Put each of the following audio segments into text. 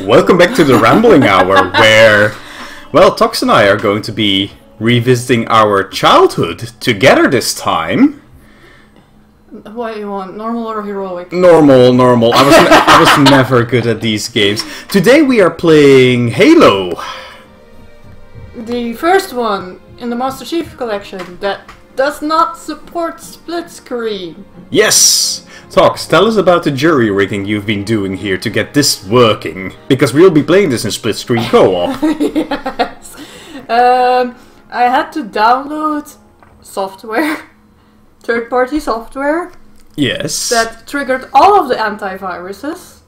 Welcome back to the Rambling Hour, where, well, Tox and I are going to be revisiting our childhood together this time. What do you want, normal or heroic? Normal. I was never good at these games. Today we are playing Halo. The first one in the Master Chief Collection that does not support split screen. Yes! Tox, tell us about the jury rigging you've been doing here to get this working. Because we'll be playing this in split screen co-op. Yes. I had to download software. Third-party software. Yes. That triggered all of the antiviruses.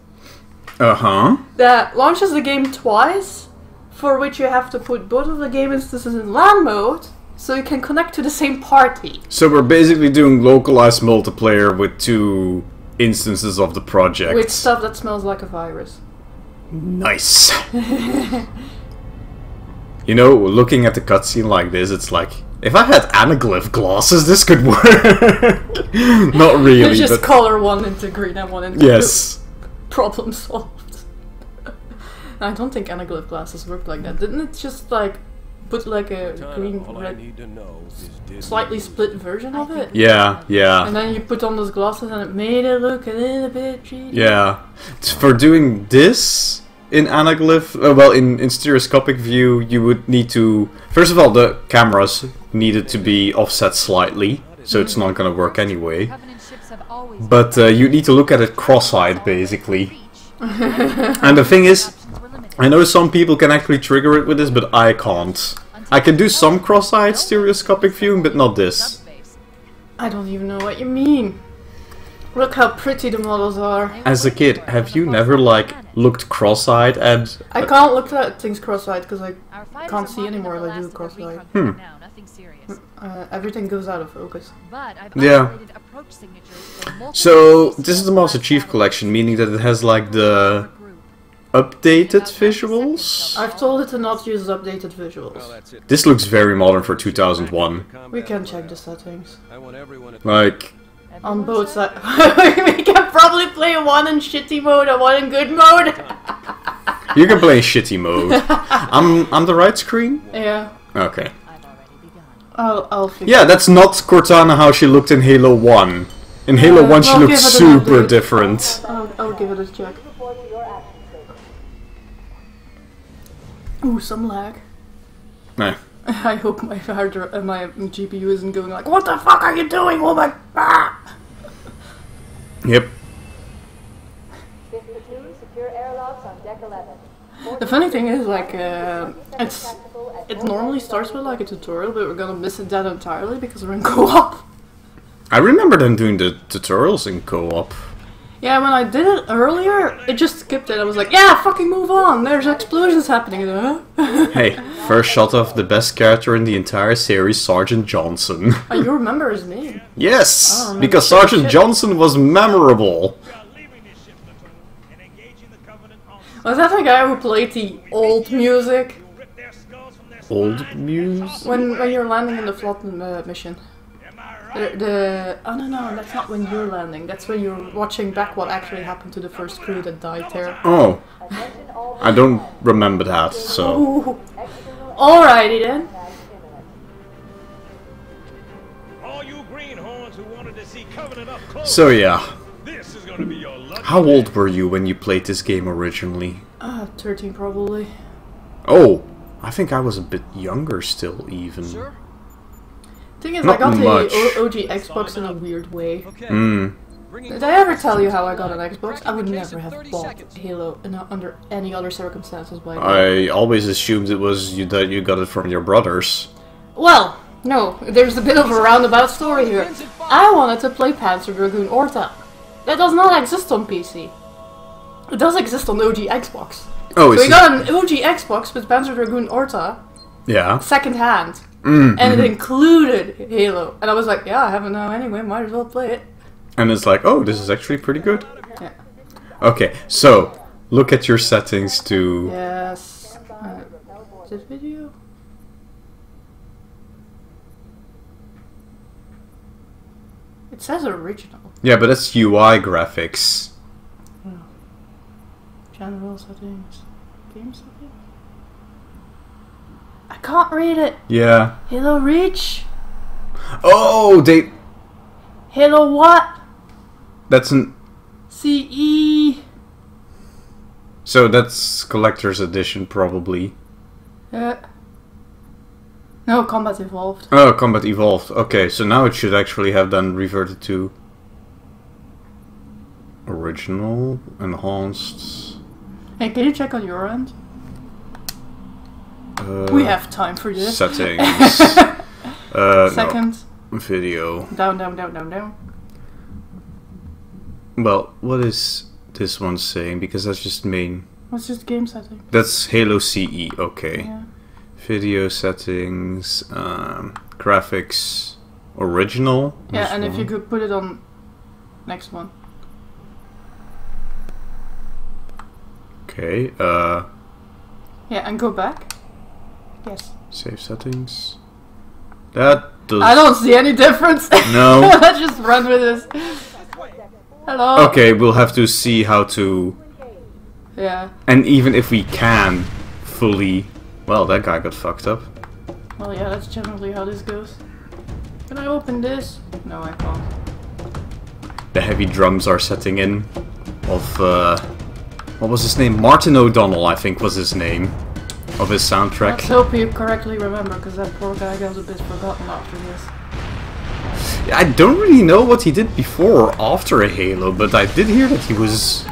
Uh-huh. That launches the game twice, for which you have to put both of the game instances in LAN mode, so you can connect to the same party. So we're basically doing localized multiplayer with two instances of the project. With stuff that smells like a virus. Nice. You know, looking at the cutscene like this, it's like, if I had anaglyph glasses, this could work. Not really, Just but color one into green and one into blue. yes. Problem solved. I don't think anaglyph glasses work like that. Didn't it just like put like a green, red, slightly split version of it? Yeah. And then you put on those glasses and it made it look a little bit cheaty. Yeah. For doing this in anaglyph, well, in stereoscopic view, you would need to... First of all, the cameras needed to be offset slightly, so it's not going to work anyway. But you need to look at it cross-eyed, basically. And the thing is, I know some people can actually trigger it with this, but I can't. I can do some cross-eyed stereoscopic viewing, but not this. I don't even know what you mean. Look how pretty the models are. As a kid, have you never, like, looked cross-eyed at... I can't look at things cross-eyed because I can't see anymore if I do cross-eyed. Everything goes out of focus. Yeah. So, this is the Master Chief Collection, meaning that it has, like, the updated visuals? I've told it to not use updated visuals. This looks very modern for 2001. We can check the settings. Like... On both sides. We can probably play one in shitty mode and one in good mode. You can play shitty mode. On the right screen? Yeah. Okay. I'll fix Yeah, that's not Cortana how she looked in Halo 1. In Halo 1 she looked super different. I'll give it a check. Ooh, some lag. Nah. I hope my my GPU isn't going like, what the fuck are you doing, woman? Ah! Yep. The funny thing is, like, it normally starts with like a tutorial, but we're gonna miss it that entirely because we're in co-op. I remember them doing the tutorials in co-op. Yeah, when I did it earlier, it just skipped it. I was like, yeah, fucking move on. There's explosions happening. Huh? Hey, first shot of the best character in the entire series, Sergeant Johnson. Oh, you remember his name? Yes, because Sergeant Johnson was memorable. Was that the guy who played the old music? Old music? When you're landing in the Flotten mission. Oh no, that's not when you're landing. That's when you're watching back what actually happened to the first crew that died there. Oh. I don't remember that, so... Ooh. Alrighty then. So yeah. How old were you when you played this game originally? 13 probably. Oh, I think I was a bit younger still, even. Thing is, Not I got much. the OG Xbox in a weird way. Mm. Did I ever tell you how I got an Xbox? I would never have bought Halo under any other circumstances by now. I always assumed it was you that you got it from your brothers. Well, no, there's a bit of a roundabout story here. I wanted to play Panzer Dragoon Orta. That does not exist on PC. It does exist on OG Xbox. Oh, so we got an OG Xbox with Panzer Dragoon Orta, yeah, second hand, and it included Halo. And I was like, yeah, I have it now anyway, might as well play it. And it's like, oh, this is actually pretty good. Yeah. Okay, so look at your settings to... Yes. This video? It says original. Yeah, but that's UI graphics. Oh. General settings. Game settings? I can't read it! Yeah. Halo Reach? Oh, they... Halo what? That's an... CE? So that's collector's edition, probably. No, Combat Evolved. Oh, Combat Evolved. Okay, so now it should actually have then reverted to... Original, enhanced... Hey, can you check on your end? We have time for this. Settings. Second. No. Video. Down, down, down, down, down. Well, what is this one saying? Because that's just main. What's just game setting? That's Halo CE. Okay. Yeah. Video settings. Graphics. Original. Yeah, This and if one. you could put it on next one. Okay. Yeah, and go back. Yes. Save settings. That does. I don't see any difference. No. Let's just run with this. Hello. Okay, we'll have to see how to. Yeah. And even if we can fully. Well, that guy got fucked up. Well, yeah, that's generally how this goes. Can I open this? No, I can't. The heavy drums are setting in. Of what was his name? Martin O'Donnell, I think was his name. Of his soundtrack. Let's hope you correctly remember, because that poor guy got a bit forgotten after this. I don't really know what he did before or after a Halo, but I did hear that he was...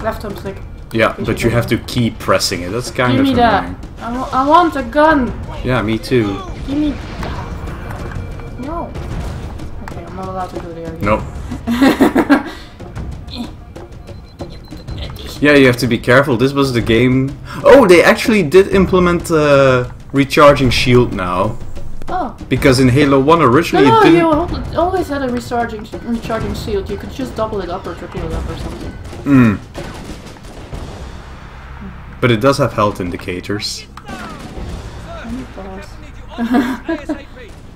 Left thumbstick. Yeah, but you have to keep pressing it. That's kind Give of me annoying. that. I want a gun. Yeah, me too. Give me that. No. Okay, I'm not allowed to go there. Nope. Yeah, you have to be careful. This was the game... Oh, they actually did implement recharging shield now. Oh. Because in Halo 1 originally No, it didn't... you always had a recharging shield. You could just double it up or triple it up or something. Hmm. But it does have health indicators.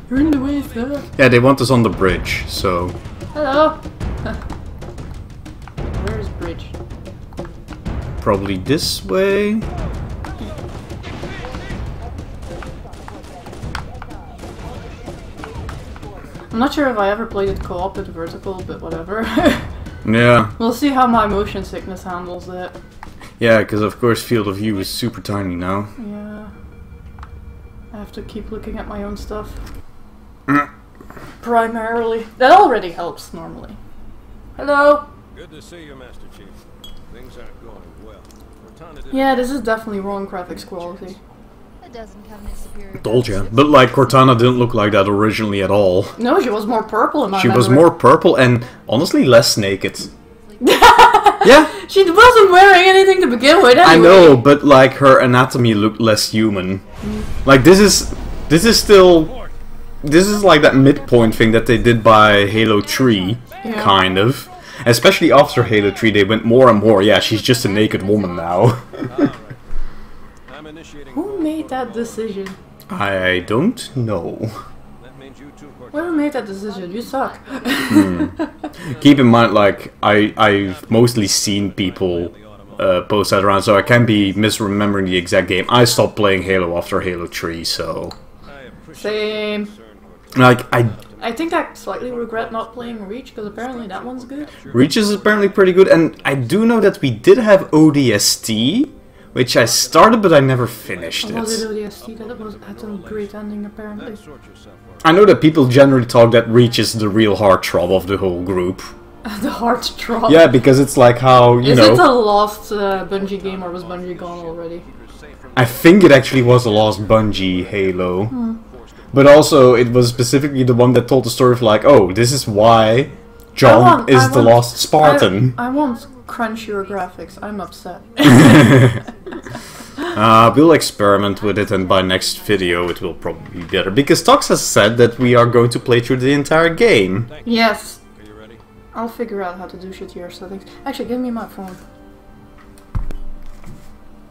You're in the way, sir. Yeah, they want us on the bridge, so... Hello. Where is bridge? Probably this way? I'm not sure if I ever played it co-op with vertical, but whatever. Yeah. We'll see how my motion sickness handles it. Yeah, because of course field of view is super tiny now. Yeah. I have to keep looking at my own stuff. Mm. Primarily. That already helps, normally. Hello? Good to see you, Master Chief. Things aren't going well. Yeah, this is definitely wrong graphics quality. It doesn't come in superior. Told ya. But like, Cortana didn't look like that originally at all. No, she was more purple in my She was memory. more purple and honestly less naked. Yeah, She wasn't wearing anything to begin with anyway. I know, but like her anatomy looked less human. Like this is still... This is like that midpoint thing that they did by Halo 3, Yeah. kind of. Especially after Halo 3 they went more and more, yeah, she's just a naked woman now. I'm initiating. Who made that decision? I don't know. That means you two, Whoever made that decision, you suck. Keep in mind, like, I've mostly seen people post that around, so I can be misremembering the exact game. I stopped playing Halo after Halo 3, so... Same. Like, I think I slightly regret not playing Reach, because apparently that one's good. Reach is apparently pretty good, and I do know that we did have ODST, which I started but I never finished Or was it it. ODST that had a great ending apparently? I know that people generally talk that Reach is the real heartthrob of the whole group. The heart drop. Yeah, because it's like how, you Is know... it a lost Bungie game, or was Bungie gone already? I think it actually was the last Bungie Halo. But also, it was specifically the one that told the story of like, oh, this is why John is the lost Spartan. I want crunchier graphics. I'm upset. We'll experiment with it, and by next video it will probably be better. Because Tox has said that we are going to play through the entire game. Yes. Are you ready? I'll figure out how to do shittier settings. Actually, give me my phone.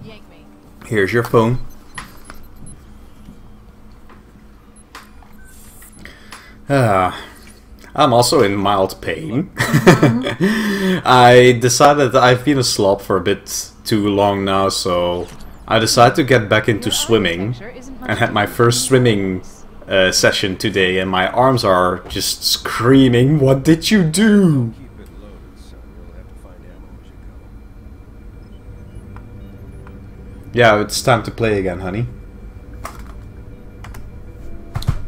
Yank me. Here's your phone. I'm also in mild pain. I decided that I've been a slob for a bit too long now, so I decided to get back into swimming and had my first swimming session today, and my arms are just screaming, "What did you do?" Keep it loaded, son. You'll have to find ammo as you go. Yeah, it's time to play again, honey.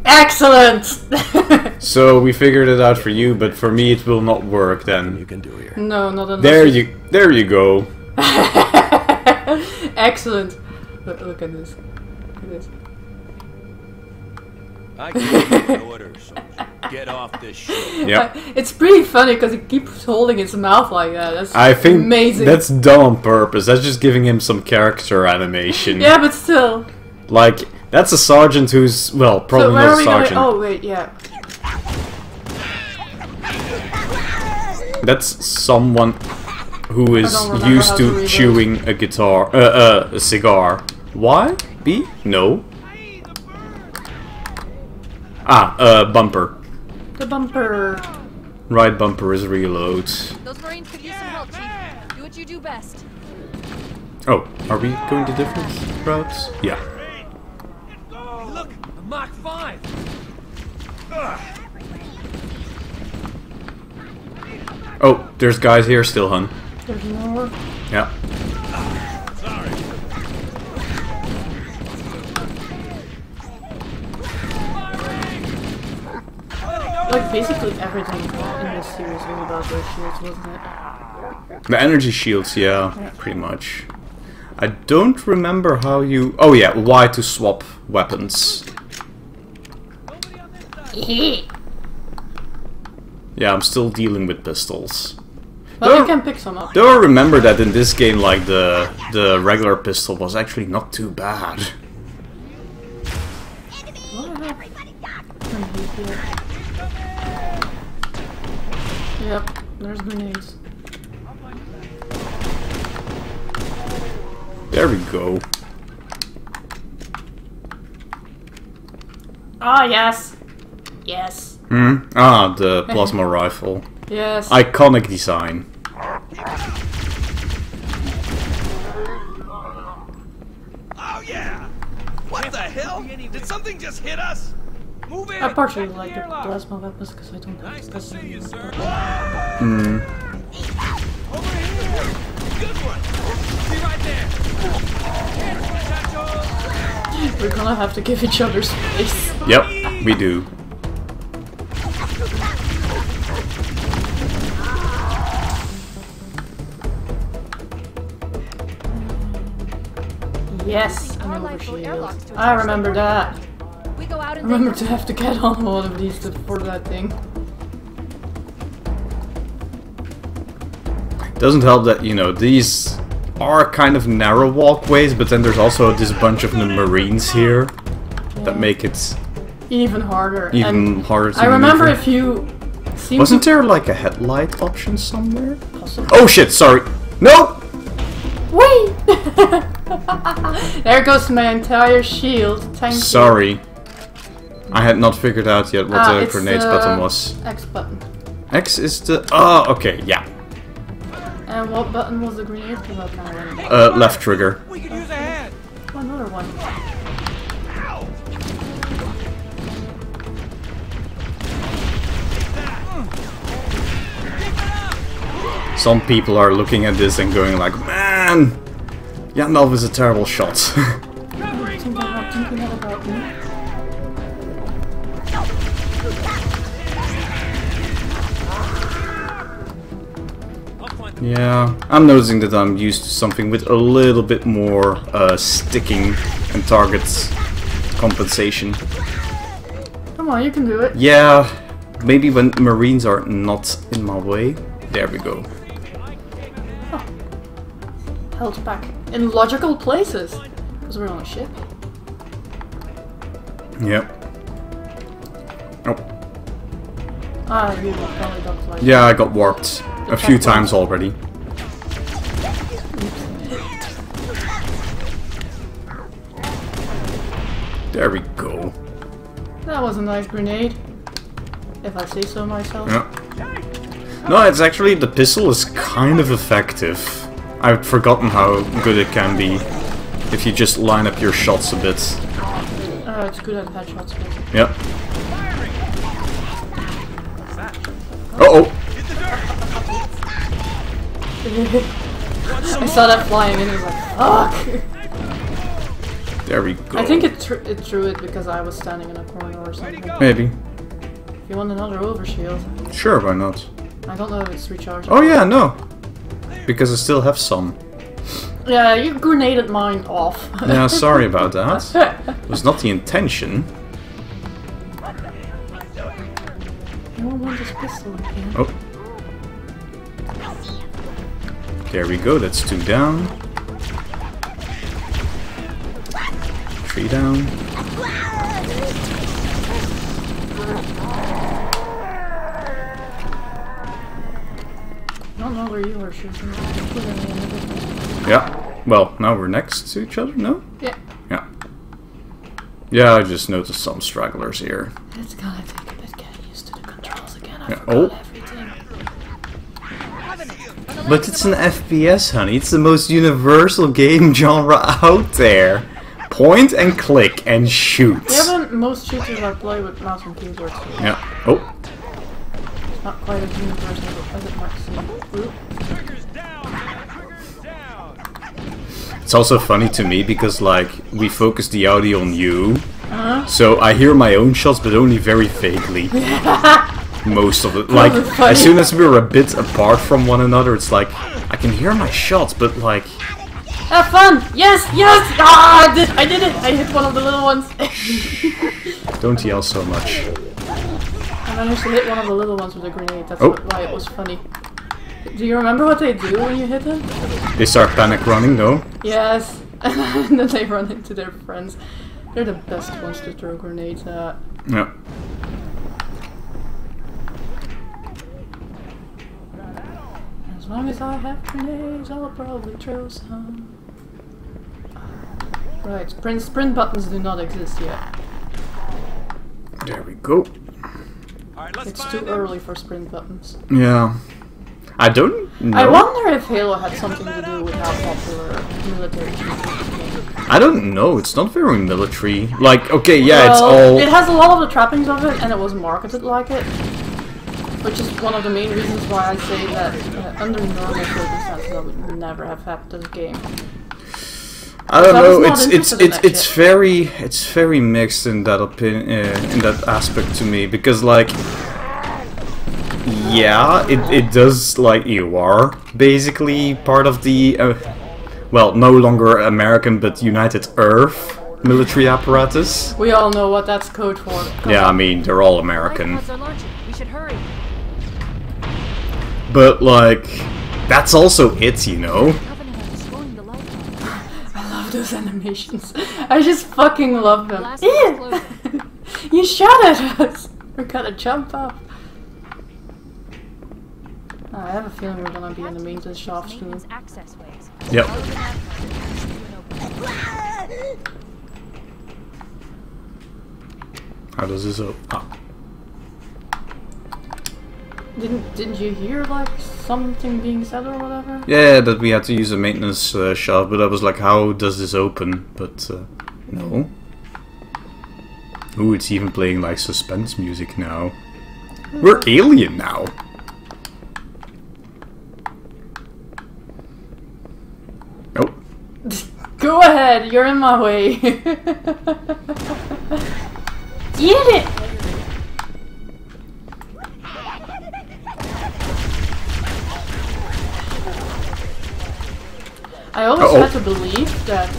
Excellent! So we figured it out for you, but for me it will not work then. You can do here. No, not unless There you go. Excellent. Look at this. Look at this. I gave you orders, soldier. Get off this shit. Yep. It's pretty funny because he keeps holding his mouth like that. That's I think amazing. that's done on purpose. That's just giving him some character animation. Yeah, but still. Like, that's a sergeant who's, well, So probably where not are a we sergeant. going? Oh wait, yeah. That's someone who is don't remember used how to to reload. chewing a cigar. Y? B? No. Bumper. The bumper. Right bumper is reload. Those Marines could use some help, Chief. Do what you do best. Oh, are we going to different routes? Yeah. Look, a Mach 5. Oh, there's guys here still, hun. There's more. Yeah. Sorry. Like basically everything in this series was about those shields, wasn't it? The energy shields, yeah, pretty much. I don't remember how you... Oh yeah, Y to swap weapons. Yeah, I'm still dealing with pistols. But you can pick some up. Though I remember that in this game, like, the regular pistol was actually not too bad. Yep, there's grenades. There we go. Ah, yes! Yes. Ah, the plasma rifle. Yes. Iconic design. Oh yeah! What the hell? Did something just hit us? Move in! I partially like the plasma weapons because I don't have Nice to plasma see you, weapons. sir. Over here! Good one! Be right there! Here, muchachos! We're gonna have to give each other space. Yep, we do. Yes, Our an life will overshield. airlocks to I attach remember to that. We go out I and remember to have to get on one of these for that thing. Doesn't help that, you know, these are kind of narrow walkways, but then there's also this bunch of the Marines here that make it Even harder. even And harder to I remember maneuver. if you seem Wasn't to there like a headlight option somewhere? possibly. Oh shit, sorry. Nope! Wait! There goes my entire shield. Thank you. Sorry. I had not figured out yet what the It's grenades the button was. X button. X is the... Oh, okay, yeah. And what button was the grenade? Because I can't remember. Left trigger. We could use a hand! Oh, another one. Some people are looking at this and going like, man, Yandalf is a terrible shot. Thinking that about me. Yeah, I'm noticing that I'm used to something with a little bit more sticking and target compensation. Come on, you can do it. Yeah, maybe when Marines are not in my way. There we go. Held back. In logical places. Because we're on a ship. Yep. Oh. Ah, you probably don't like Yeah, I got warped a few times already. There we go. That was a nice grenade. If I say so myself. Yeah. No, it's actually, the pistol is kind of effective. I've forgotten how good it can be if you just line up your shots a bit. It's good at headshots. Yep. Uh-oh! I saw that flying in and was like, fuck! There we go. I think it threw it because I was standing in a corner or something. Maybe. If you want another overshield. Sure, why not? I don't know if it's recharged. Oh yeah, no. Because I still have some. Yeah, you grenaded mine off. Yeah, sorry about that. It was not the intention. No one wants this pistol again. Oh. There we go, that's 2 down. 3 down. I don't know where you were shooting. Yeah. Well, now we're next to each other, no? Yeah. Yeah. Yeah, I just noticed some stragglers here. It's gonna take a bit getting used to the controls again. I Yeah. forgot Oh. everything. But it's an FPS, honey. It's the most universal game genre out there. Point and click and shoot. Yeah, but most shooters I play with mouse and keyboard. So Yeah. Oh. it's not quite as universal as it might seem. Ooh. It's also funny to me because, like, we focus the audio on you. So I hear my own shots, but only very vaguely. Most of it. Like, as soon as we're a bit apart from one another, it's like, I can hear my shots, but like... Have fun! Yes! Yes! Ah! I did it! I hit one of the little ones. Don't yell so much. I managed to hit one of the little ones with a grenade. That's why it was funny. Do you remember what they do when you hit them? They start panic running, no? Yes. And then they run into their friends. They're the best ones to throw grenades at. Yeah. As long as I have grenades, I'll probably throw some. Right, sprint buttons do not exist yet. There we go. It's too early for sprint buttons. Yeah. I don't know. I wonder if Halo had something to do with how popular military shooters became. I don't know. It's not very military. Like, okay, yeah, Well, it's all... It has a lot of the trappings of it, and it was marketed like it. Which is one of the main reasons why I say that under normal circumstances I would never have had this game. I don't know. It's very mixed in that in that aspect to me, because like, yeah, it does, like, you are basically part of the well, no longer American but United Earth military apparatus. We all know what that's code for. Yeah, I mean, they're all American. Light pods are launching. We should hurry. But like, that's also it, you know. Covenant are destroying the light pods. I love those animations. I just fucking love them. Blast is closing. You shot at us! We're gonna jump up. I have a feeling we're gonna be in the maintenance shop soon. Maintenance access ways. Yep. How does this open? Ah. Didn't you hear like something being said or whatever? Yeah, that we had to use a maintenance shop, but I was like, how does this open? But no. Ooh, it's even playing like suspense music now. We're alien now. Oh. Go ahead, you're in my way. Get it! I always had to believe that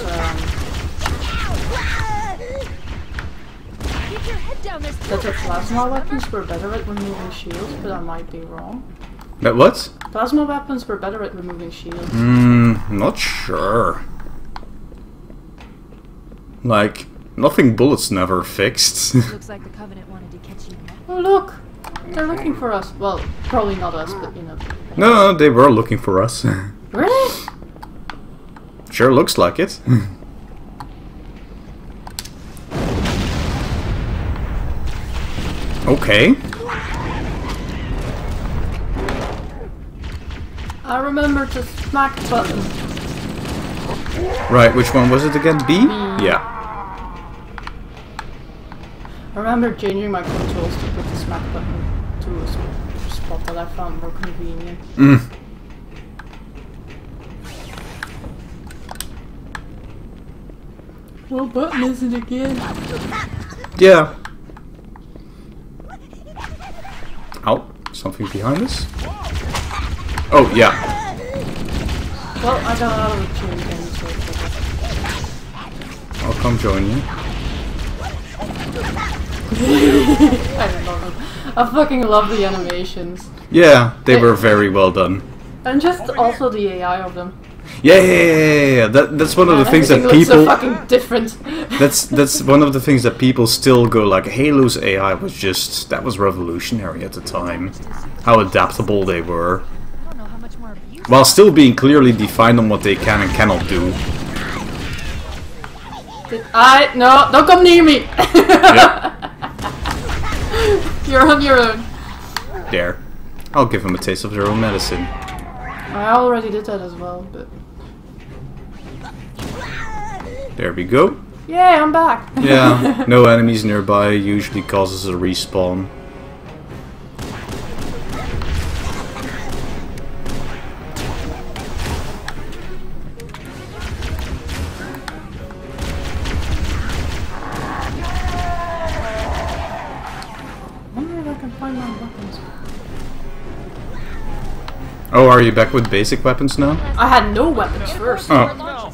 that the plasma weapons were better at removing shields, but I might be wrong. That what? Plasma weapons were better at removing shields. Not sure. Like, nothing bullets never fixed. Looks like the Covenant wanted to catch you. Oh look! They're looking for us. Well, probably not us, but you know. No, they were looking for us. Really? Sure looks like it. Okay. I remember the smack button. Right, which one was it again? B? Yeah. I remember changing my controls to put the smack button to a spot that I found more convenient. What button is it again? Yeah. Oh, something behind us? Oh, yeah. Well, I got out of the chain again, so I'll come join you. I love it. I fucking love the animations. Yeah, they were very well done. And just also the AI of them. Yeah. That's one of the things that Everything looks people. so fucking different. That's one of the things that people still go like. Halo's AI was just that was revolutionary at the time. How adaptable they were, I don't know how much more abuse. while still being clearly defined on what they can and cannot do. No, don't come near me. Yep. You're on your own. There. I'll give them a taste of their own medicine. I already did that as well, but There we go. yeah, I'm back. Yeah, no enemies nearby usually causes a respawn. I wonder if I can find my weapons. Oh, are you back with basic weapons now? I had no weapons first. Oh,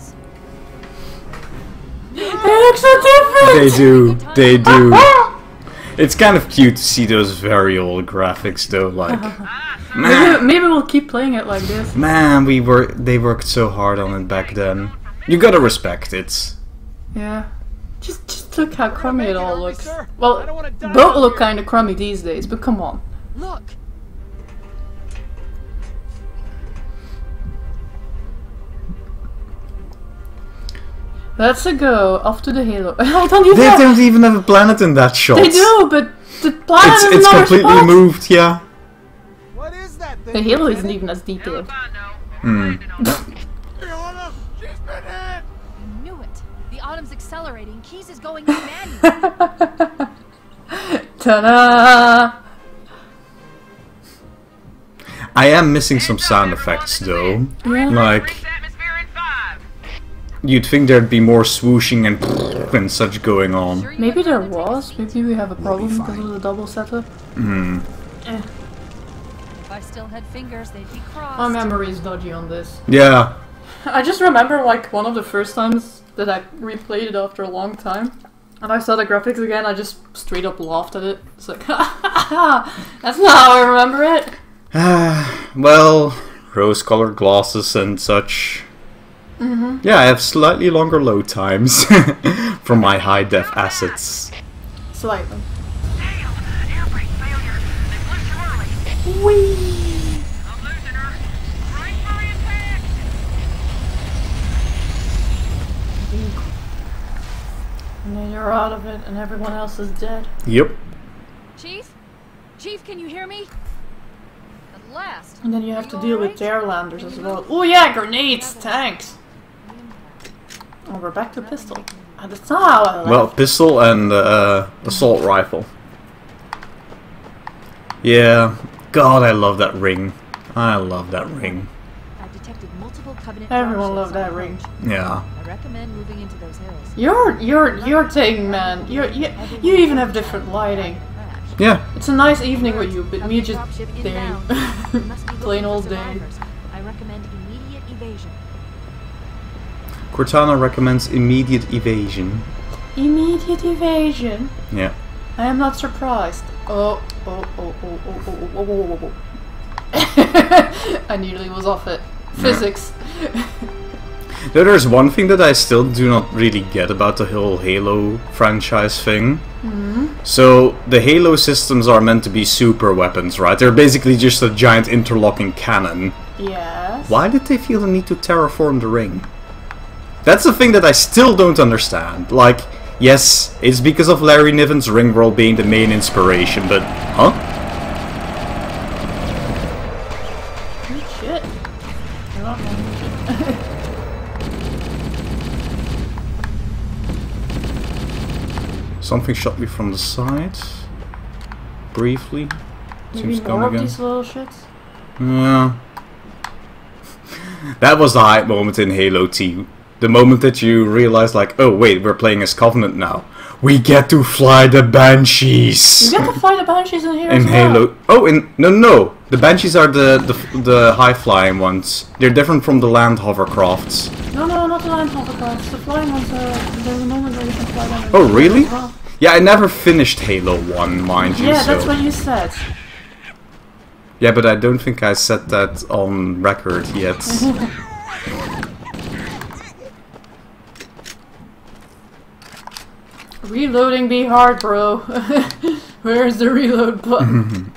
They look so different. they do. They do. It's kind of cute to see those very old graphics though, like Maybe we'll keep playing it like this. man, they worked so hard on it back then. You gotta respect it. Yeah. Just look how crummy it all looks. Well, both look kind of crummy these days, but come on. Look. Let's go off to the Halo. I don't even They know. don't even have a planet in that shot. They do, but the planet is It's another completely spot. moved, yeah. What is that thing? The Halo isn't even as detailed. Hmm. She's been hit! I knew it. The Autumn's accelerating. Keys is going in manual. Ta-da! I am missing some sound effects though. Yeah. Like you'd think there'd be more swooshing and such going on. Sure you Maybe had there time to was. fix Maybe we have a problem because of the double setup. Hmm. Eh. it? If I still had fingers, they'd be crossed. My memory is dodgy on this. Yeah. I just remember like one of the first times that I replayed it after a long time. And I saw the graphics again, I just straight up laughed at it. It's like, ha ha ha! That's not how I remember it! Well, rose-colored glasses and such. Yeah, I have slightly longer load times from my high-def assets. Slightly. Air brake failure. They pushed too early. Whee! I'm losing her. Brain for impact. And then you're out of it and everyone else is dead. Yep. Chief? Chief, can you hear me? At last. And then you have to Are deal with alright? Terralanders as well. Oh yeah, grenades! Tanks! Oh, we're back to pistol. And that's not how I left. Well, pistol and assault rifle. Yeah. God, I love that ring. I love that ring. I've detected multiple Covenant Everyone dropships loved that on ring. approach. Yeah. I recommend moving into those hills. Your thing, man. You even have different lighting. Yeah. It's a nice evening with you, but me Covenant just dropship there, inbound. You must be plain looking old for day. survivors. I recommend immediate evasion. Cortana recommends immediate evasion. Immediate evasion. Yeah. I am not surprised. Oh. I nearly was off it. Physics. Though there's one thing that I still do not really get about the whole Halo franchise thing. So, the Halo systems are meant to be super weapons, right? They're basically just a giant interlocking cannon. Yes. Why did they feel the need to terraform the ring? That's the thing that I still don't understand. Like, yes, it's because of Larry Niven's Ringworld being the main inspiration, but... Huh? Good shit. not managing. Something shot me from the side. Briefly. Maybe Seems more gone of again. these little shits? Yeah. That was the hype moment in Halo 2. The moment that you realize, like, oh wait, we're playing as Covenant now. We get to fly the Banshees! You get to fly the Banshees in here In as well. Halo... Oh, no. The Banshees are the high-flying ones. They're different from the land hovercrafts. No, not the land hovercrafts. The flying ones there's a moment where you can fly them. Oh, really? As well. Yeah, I never finished Halo 1, mind you, Yeah, so... that's what you said. Yeah, but I don't think I said that on record yet. Reloading be hard, bro. Where's the reload button?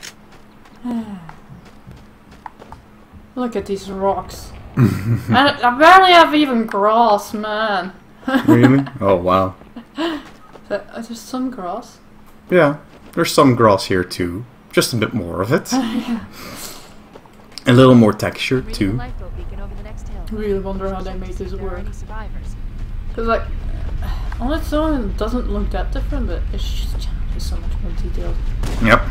Look at these rocks. And I barely have even grass, man. Really? Oh, wow. There's some grass. Yeah, there's some grass here too. Just a bit more of it. Yeah. A little more texture Reading the too. lifeboat beacon over the next hill. I really wonder how they made this There are work. any survivors. Because, like, on its own, it doesn't look that different, but it's just so much more detailed. Yep.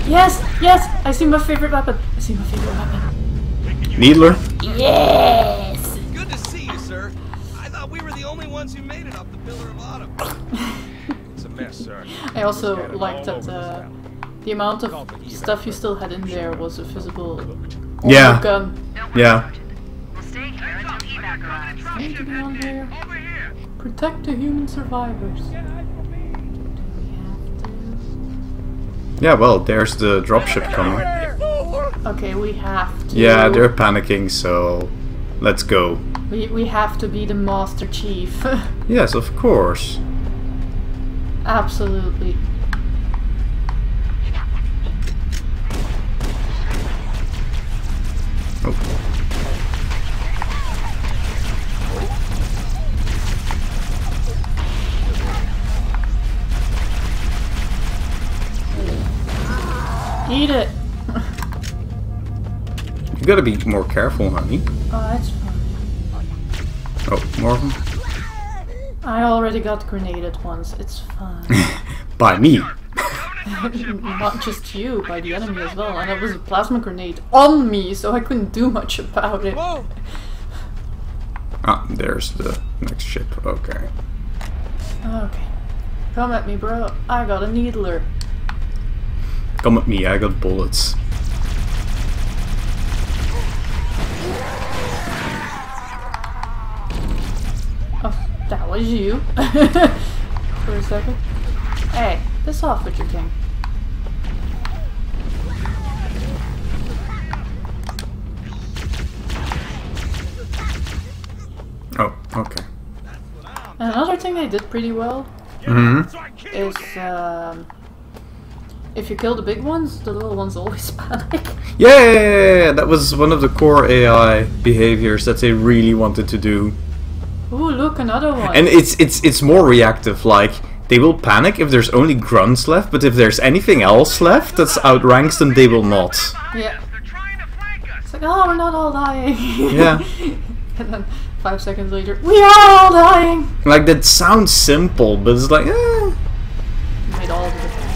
Yes! I see my favorite weapon! Needler? Yes! Good to see you, sir. I thought we were the only ones who made it off the Pillar of Autumn. It's a mess, sir. I also liked that the amount of stuff you still had in there was a visible Yeah. gun. Yeah. We'll stay here until evac arrives. Need to be on here. Over here. Protect the human survivors. Yeah, well, there's the dropship coming. Okay, we have to. Yeah, they're panicking, so let's go. We have to be the Master Chief. Yes, of course. Absolutely. Oh. Eat it! You gotta be more careful, honey. Oh, that's fine. Oh, more of them? I already got grenaded once, it's fine. By me. Not just you, by the enemy as well. And it was a plasma grenade on me, so I couldn't do much about it. Ah, there's the next ship. Okay. Okay. Come at me, bro. I got a needler. Come at me, I got bullets. Oh, that was you. For a second. Hey, piss off with your king. Oh, okay. And another thing they did pretty well is if you kill the big ones, the little ones always panic. Yeah, that was one of the core AI behaviors that they really wanted to do. Ooh, look, another one. And it's more reactive, like they will panic if there's only grunts left, but if there's anything else left that's outranks them, they will not. Yeah. They're trying to flank us. It's like, oh, we're not all dying. Yeah. And then 5 seconds later, we are all dying. Like that sounds simple, but it's like, Made all the difference.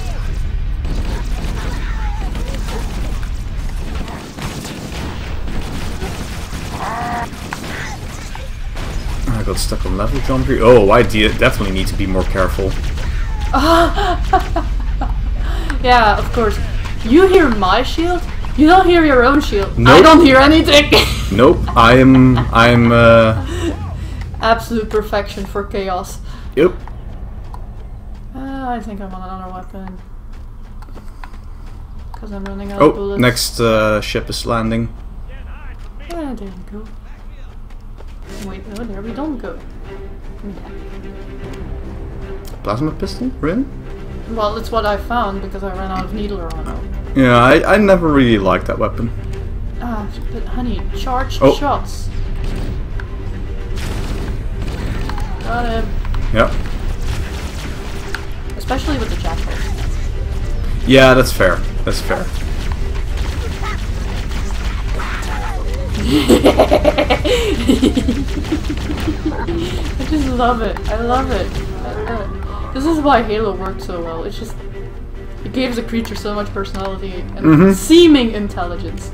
I got stuck on level jump here. Oh, I definitely need to be more careful. Yeah, of course. You hear my shield, you don't hear your own shield. Nope. I don't hear anything. Nope, I'm Absolute perfection for chaos. Yep. I think I want another weapon. Because I'm running out of Oh, bullets. next ship is landing. Yeah, there we go. Wait, no, there we don't go. Plasma pistol? Really? Well, it's what I found because I ran out of needler ammo. Yeah, I never really liked that weapon. Ah, but honey, charged Oh. shots. Got him. Yep. especially with the jackals. Yeah, that's fair. That's fair. I just love it. I love it. This is why Halo worked so well. It's just it gives the creature so much personality and seeming intelligence.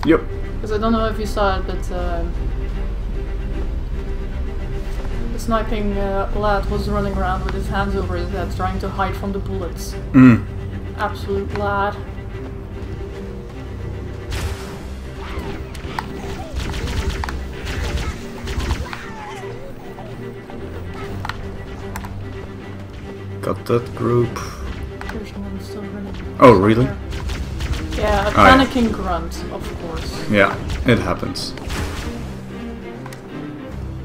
Yep. Because I don't know if you saw it, but the sniping lad was running around with his hands over his head, trying to hide from the bullets. Absolute lad. Got that group. There's one still running. Oh, really? Yeah, a panicking grunt, of course. Yeah, it happens.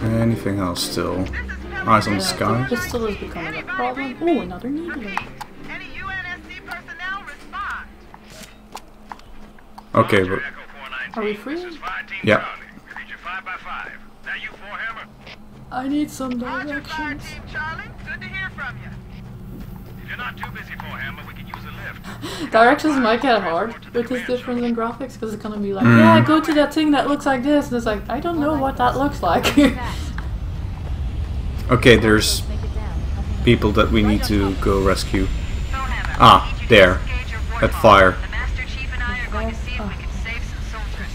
Anything else still? Eyes on the sky? The pistol is becoming a problem. Oh, another needler. Any UNSC personnel respond. Okay, but Are we free? yeah. I need some Roger, Fire directions. Team Charlie. Good to hear from you. If you're not too busy for Hammer, we can use a lift. Directions might get hard with this difference in graphics because it's gonna be like, yeah, go to that thing that looks like this, and it's like, I don't know what that looks like. Okay, there's people that we need to go rescue. Ah, there. At fire. The Master Chief and I are going to see if we can save some soldiers.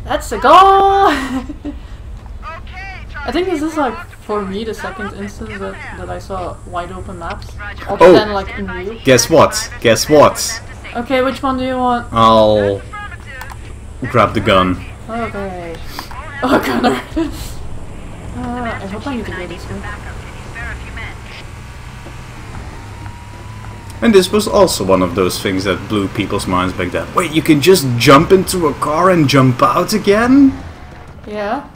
That's the goal! Okay, Charlie. I think this is like, for me, the second instance that I saw wide open maps. Oh. Other than like in real. Guess what? Guess what? Okay, which one do you want? I'll grab the gun. Okay. Oh, Gunner. I hope I need to go this way. And this was also one of those things that blew people's minds back then. Wait, you can just jump into a car and jump out again? Yeah.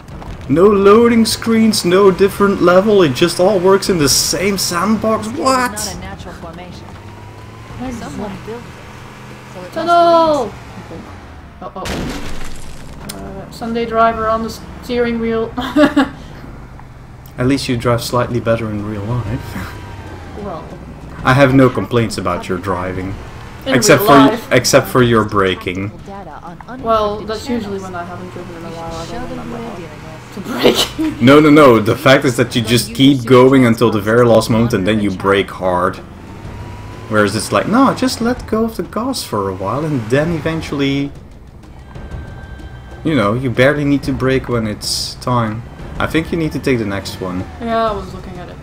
No loading screens, no different level, it just all works in the same sandbox? What? It's not a natural formation. Someone built it. So it Tunnel! Uh-oh. Sunday driver on the steering wheel. At least you drive slightly better in real life. Well, I have no complaints about your driving. in Except real for life. except for your braking. data on Well, unencrypted that's usually channels. when I haven't driven in a while. I Show don't them remember who how we're dealing with. to brake. No, no, no. The fact is that you just keep going until the very last moment and then you brake hard. Whereas it's like, no, just let go of the gas for a while and then eventually... You know, you barely need to brake when it's time. I think you need to take the next one. Yeah, I was looking at it.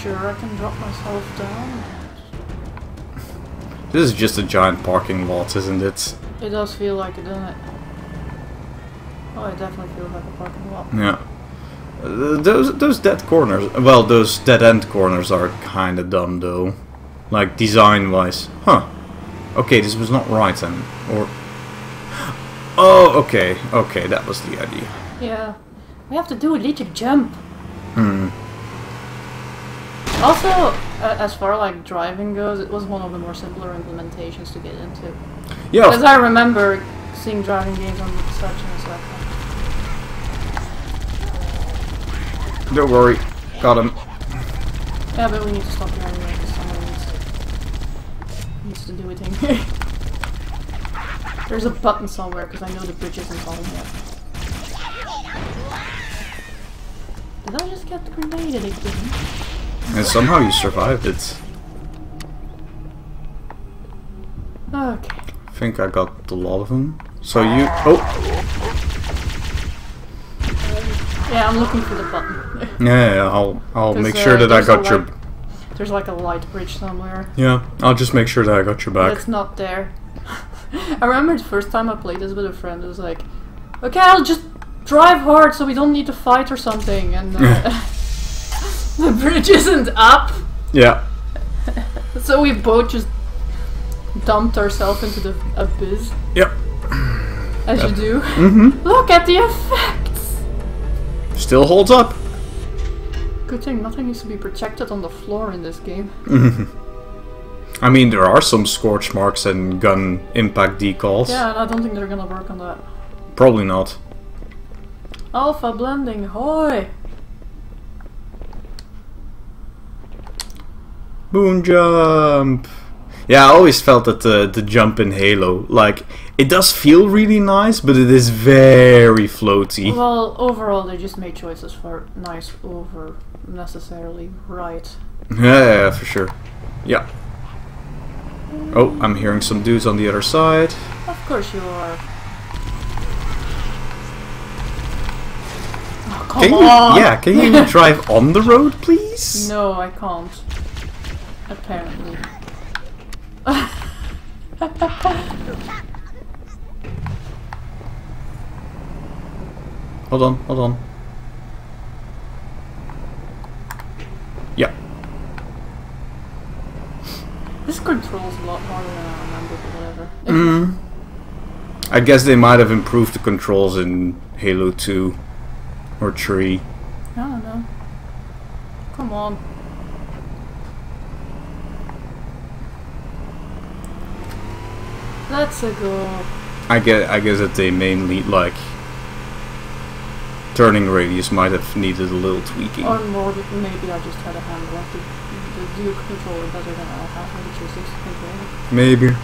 Sure, I can drop myself down. This is just a giant parking lot, isn't it? It does feel like it, doesn't it? Oh, it definitely feels like a parking lot. Yeah. Those dead corners, well, those dead end corners are kinda dumb though. Like design wise. Huh. Okay, this was not right then. Or... Oh, okay. Okay, that was the idea. Yeah. We have to do a little jump. Also, as far like driving goes, it was one of the more simpler implementations to get into. Yeah. Because I remember seeing driving games on such and such. Don't worry. Got him. Yeah, but we need to stop here anyway, because someone needs to do a thing. There's a button somewhere, because I know the bridge isn't on yet. Did I just get grenaded again? And somehow you survived it. Okay. I think I got a lot of them. So you... Oh! Yeah, I'm looking for the button. Yeah, I'll make sure that I got your... There's like a light bridge somewhere. Yeah, I'll just make sure that I got your But back. it's not there. I remember the first time I played this with a friend, it was like, okay, I'll just drive hard so we don't need to fight or something, and the bridge isn't up, Yeah. so we both just dumped ourselves into the abyss, Yep. as you do. Mm-hmm. Look at the effects! Still holds up. Good thing nothing needs to be protected on the floor in this game. I mean, there are some scorch marks and gun impact decals. Yeah, and I don't think they're gonna work on that. Probably not. Alpha blending, hoy! Moon jump. Yeah, I always felt that the jump in Halo, like, it does feel really nice, but it is very floaty. Well, overall, they just made choices for nice over necessarily right. Yeah, for sure. Yeah. Oh, I'm hearing some dudes on the other side. Of course you are. Oh, come on! Yeah, can you drive on the road, please? No, I can't. Apparently. Hold on. Yeah. This controls a lot more than I remember, but whatever. I guess they might have improved the controls in Halo 2 or 3. I don't know. Come on. Let's go. I guess that they mainly, like, turning radius might have needed a little tweaking. Or more, maybe I just had a handle of the Duke controller better than I have with the 360 controller. Maybe.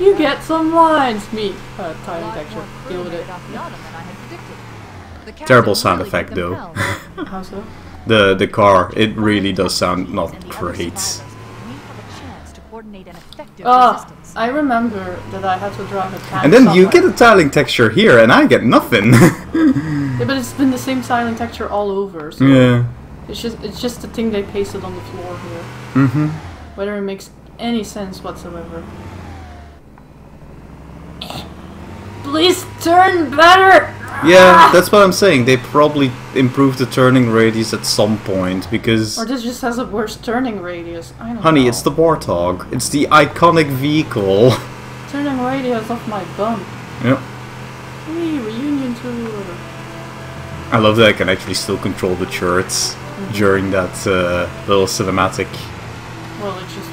You get some lines, me. Tiling texture. Deal with it. Terrible sound effect, though. How so? The car, it really does sound not great. Oh, I remember that I had to drive a tank. And then you somewhere. get a tiling texture here, and I get nothing. Yeah, but it's been the same tiling texture all over. So Yeah. it's just the thing they pasted on the floor here. Mhm. Whether it makes any sense whatsoever. Please turn better! Yeah, that's what I'm saying. They probably improved the turning radius at some point because. Or this just has a worse turning radius. I don't know. Honey, it's the Warthog. It's the iconic vehicle. Turning radius off my bum. Yep. Wee, reunion tour. I love that I can actually still control the turrets during that little cinematic. Well, it's just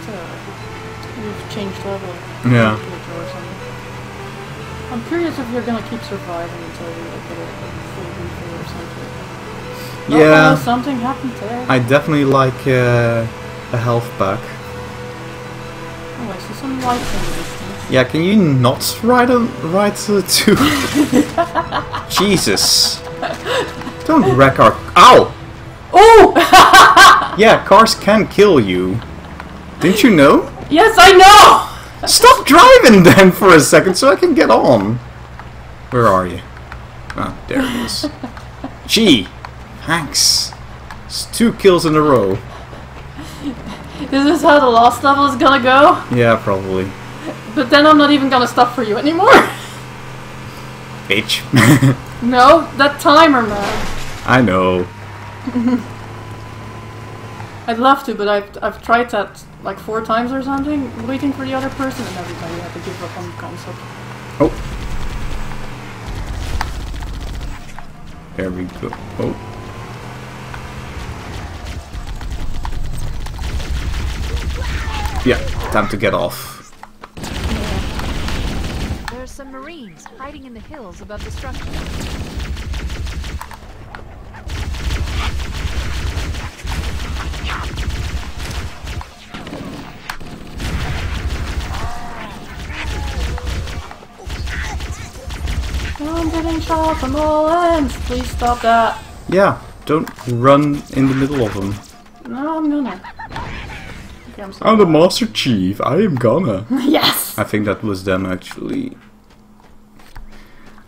you've changed level. Yeah. Or something. I'm curious if you're gonna keep surviving until you like, get a full refill or something. Yeah. Oh, something happened there. I definitely like a health pack. Oh, I see some lights in the distance. Yeah, can you not ride to? Jesus! Don't wreck our. Ow! Oh! Yeah, cars can kill you. Didn't you know? Yes, I know! Stop driving then for a second so I can get on. Where are you? Oh, there it is. Gee, thanks. It's 2 kills in a row. Is this how the last level is gonna go? Yeah, probably. But then I'm not even gonna stop for you anymore. Bitch. No, that timer, man. I know. I'd love to, but I've tried that like 4 times or something, waiting for the other person, and every time you have to give up on the concept. Oh. There we go. Oh. Yeah, time to get off. There's some Marines hiding in the hills above the structure. I'm getting shot from all ends. Please stop that. Yeah, don't run in the middle of them. No, I'm gonna. Okay, I'm I'm the Master Chief. I am gonna. Yes! I think that was them actually.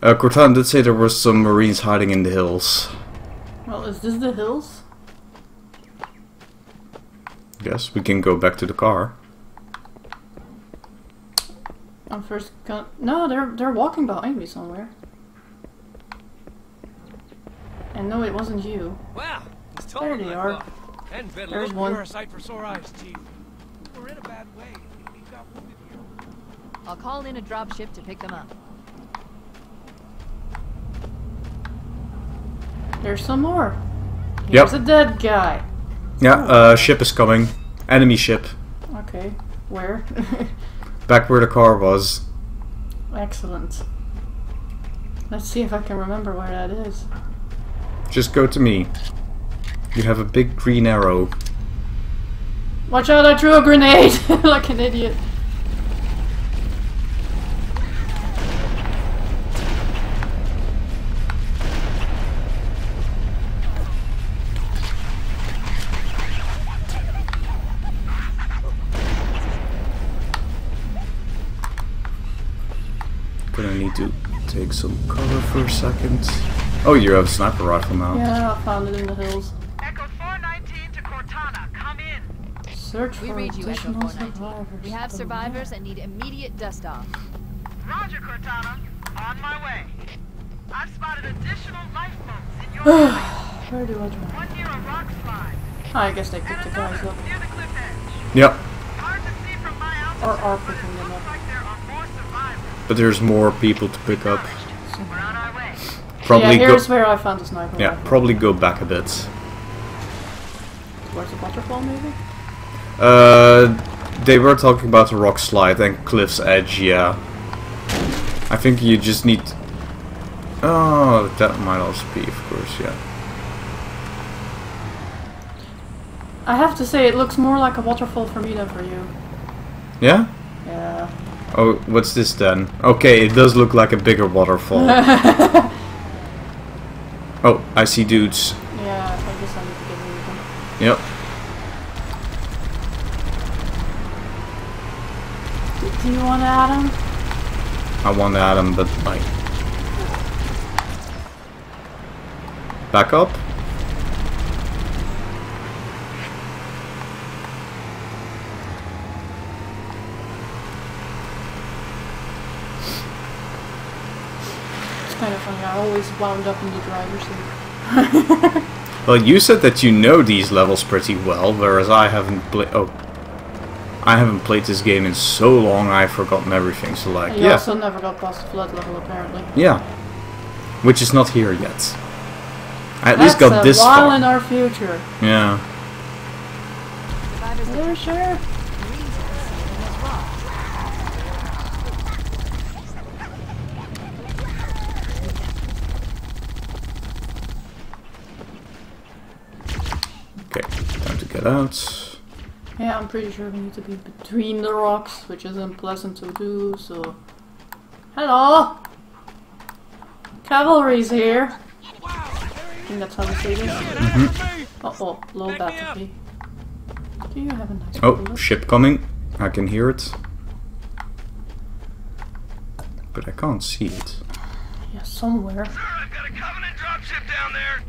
Cortana did say there were some Marines hiding in the hills. Well, is this the hills? Yes, we can go back to the car. I'm first gonna. No, they're walking behind me somewhere. And no, it wasn't you. Wow, it's There total they bad are. luck. And been There's looking one. for a sight for sore eyes, Chief. We're in a bad way. We've got wounded here. I'll call in a dropship to pick them up. There's some more. Yep. Here's a dead guy. Yeah, ship is coming. Enemy ship. Okay, where? Back where the car was. Excellent. Let's see if I can remember where that is. Just go to me. You have a big green arrow. Watch out, I threw a grenade! Like an idiot. Gonna need to take some cover for a second. Oh, you have a sniper rifle now. Yeah, I found it in the hills. Echo 419 to Cortana. Come in. Search We for read you, Echo additional 419. survivors. We have survivors and need immediate dust-off. Roger, Cortana. On my way. I've spotted additional lifeboats in your area. Where do I drive? One near a rock slide. I guess they And picked the another guys up. near the cliff edge. Yep. Hard to see from my altitude. Or are picking them Looks up. like there are more survivors. But there's more people to pick up. We're on our way. Probably Yeah, go. here's where I found the sniper Yeah, rifle. probably go back a bit. Where's the butterfly, maybe? They were talking about the rock slide and cliff's edge. Yeah. I think you just need. Oh, that might also be, of course. Yeah. I have to say, it looks more like a waterfall for me than for you. Yeah. Yeah. Oh, what's this then? Okay, it does look like a bigger waterfall. Oh, I see dudes. Yeah, I guess I need to get rid of them. Yep. Do you want to add him? I want to add him, but like. Back up? It's kind of funny, I always wound up in the driver's seat. Well, you said that you know these levels pretty well, whereas I haven't played. Oh, I haven't played this game in so long. I've forgotten everything. So like, You yeah, also never got past the flood level, apparently. yeah, which is not here yet. I at least got That's this a while far. in our future. Yeah. Survivors Are you sure? Marines are concealed in those rocks. Okay, time to get out. Yeah, I'm pretty sure we need to be between the rocks, which is unpleasant to do, so... Hello! Cavalry's here! I think that's how we say this. Uh-oh, low battery. Do you have a nice Oh, bullet? ship coming. I can hear it, but I can't see it. Yeah, somewhere. Sir, I've got a Covenant dropship down there.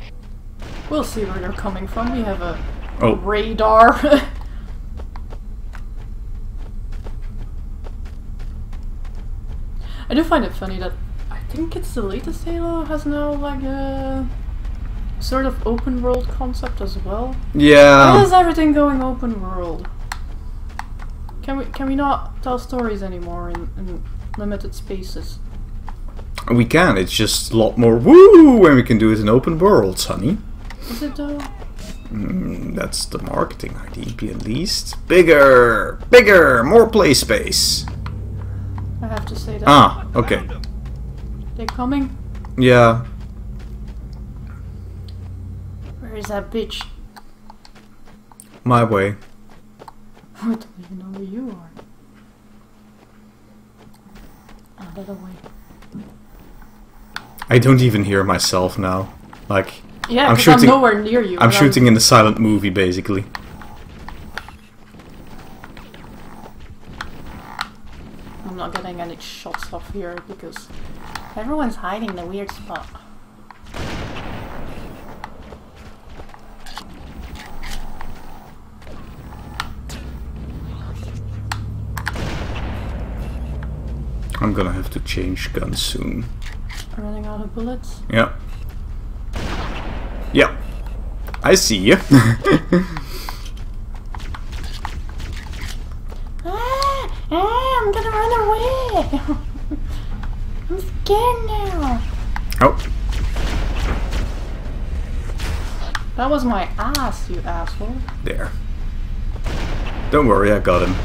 We'll see where they're coming from. We have a Oh, radar. I do find it funny that I think it's the latest Halo has now like a sort of open world concept as well. Why yeah. is everything going open world? Can we not tell stories anymore in limited spaces? We can. It's just a lot more woo when we can do it in open worlds, honey. Is it though? That's the marketing idea, at least. Bigger, bigger, more play space. I have to say that. Ah, okay. They coming? Yeah. Where is that bitch? My way. I don't even know where you are. Oh, that away. I don't even hear myself now. Like, Yeah, I'm because I'm shooting- nowhere near you. I'm and shooting in the silent movie, basically. I'm not getting any shots off here because everyone's hiding in a weird spot. I'm gonna have to change guns soon. Running out of bullets. Yep. Yep. I see you. I'm gonna run away! I'm scared now! Oh, That was my ass, you asshole. there. Don't worry, I got him.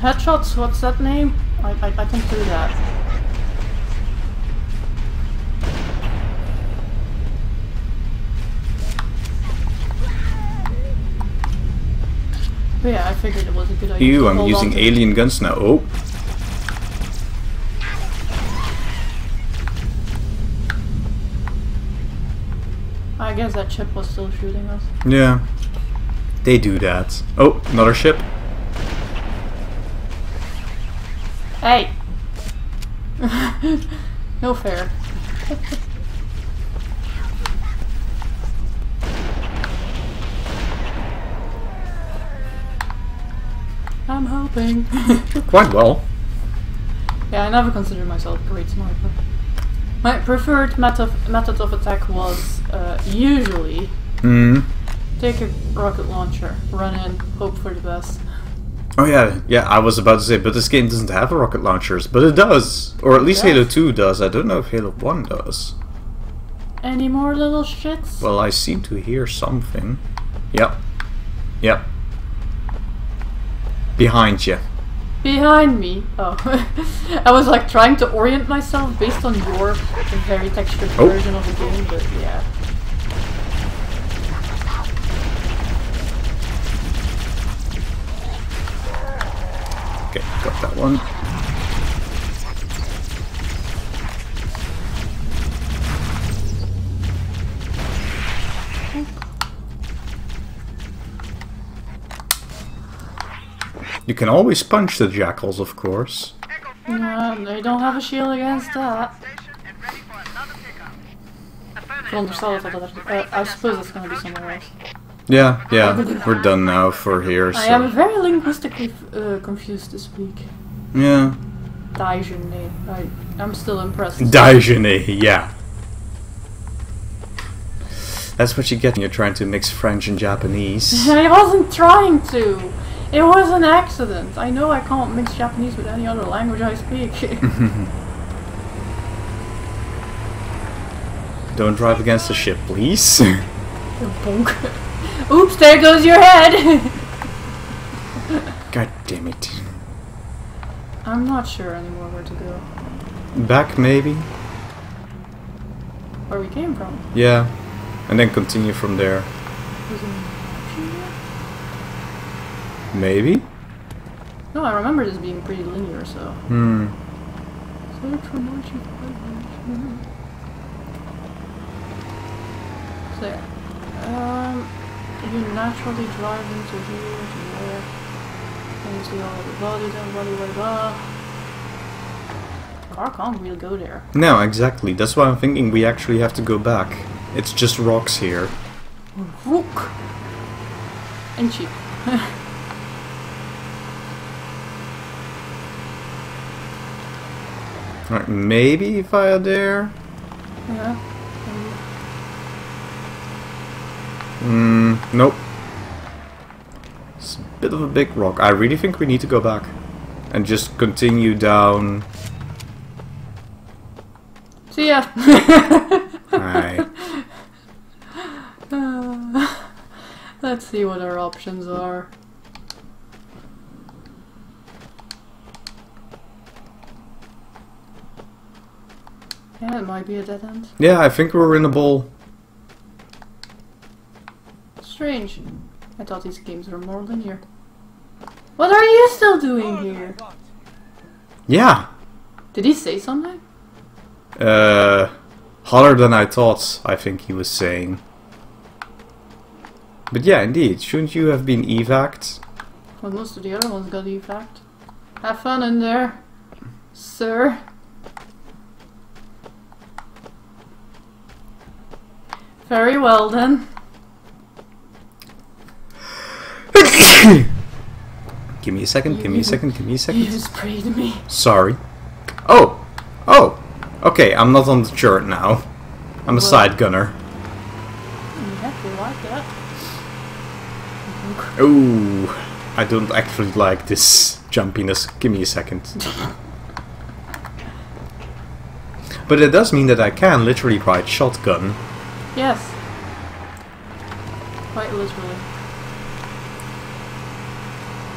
Headshots, what's that name? I can do that. But yeah, I figured it was a good idea. Ew, to I'm hold using on to. alien guns now. Oh. I guess that ship was still shooting us. Yeah. They do that. Oh, another ship. Hey! No fair. I'm hoping. Quite well. Yeah, I never considered myself a great sniper. My preferred method of attack was usually take a rocket launcher, run in, hope for the best. Oh yeah, I was about to say, but this game doesn't have rocket launchers, but it does. Or at least It does. Halo 2 does. I don't know if Halo 1 does. Any more little shits? Well, I seem to hear something. Yep. Yep. Behind you. Behind me. Oh. I was like trying to orient myself based on your very textured version of the game, but yeah. Okay, got that one. You can always punch the jackals, of course. Yeah, they don't have a shield against that. I suppose it's gonna be somewhere else. Yeah, we're done now for here. So. I am very linguistically confused this week. Yeah. Daijune. I'm still impressed. Daijune, yeah. That's what you get when you're trying to mix French and Japanese. I wasn't trying to. It was an accident. I know I can't mix Japanese with any other language I speak. Don't drive against the ship, please. Bonk. Oops, there goes your head! God damn it. I'm not sure anymore where to go. Back, maybe? Where we came from. Yeah. And then continue from there. Was it an option here? Maybe? No, I remember this being pretty linear, so. Search for more cheap items. So yeah. You naturally drive into here, to there. And you see all of the bodies and blah blah blah. Car can't really go there. No, exactly. That's why I'm thinking we actually have to go back. It's just rocks here. Rook! And cheap. Alright, maybe via there? Yeah. Nope. It's a bit of a big rock. I really think we need to go back. And just continue down. See ya! Alright. Let's see what our options are. Yeah, it might be a dead end. Yeah, I think we're in a bowl. Strange. I thought these games were more linear. What are you still doing here? Yeah. Did he say something? Hotter than I thought, I think he was saying. But yeah, indeed. Shouldn't you have been evac'd? Well, most of the other ones got evac'd. Have fun in there, sir. Very well then. Give me a second, give me a second, give me a You second. just sprayed me. Sorry. Oh! Oh! Okay, I'm not on the turret now. I'm a side gunner. Yeah, you like that. Ooh, I don't actually like this jumpiness. Give me a second. But it does mean that I can literally ride shotgun. Yes. Quite literally.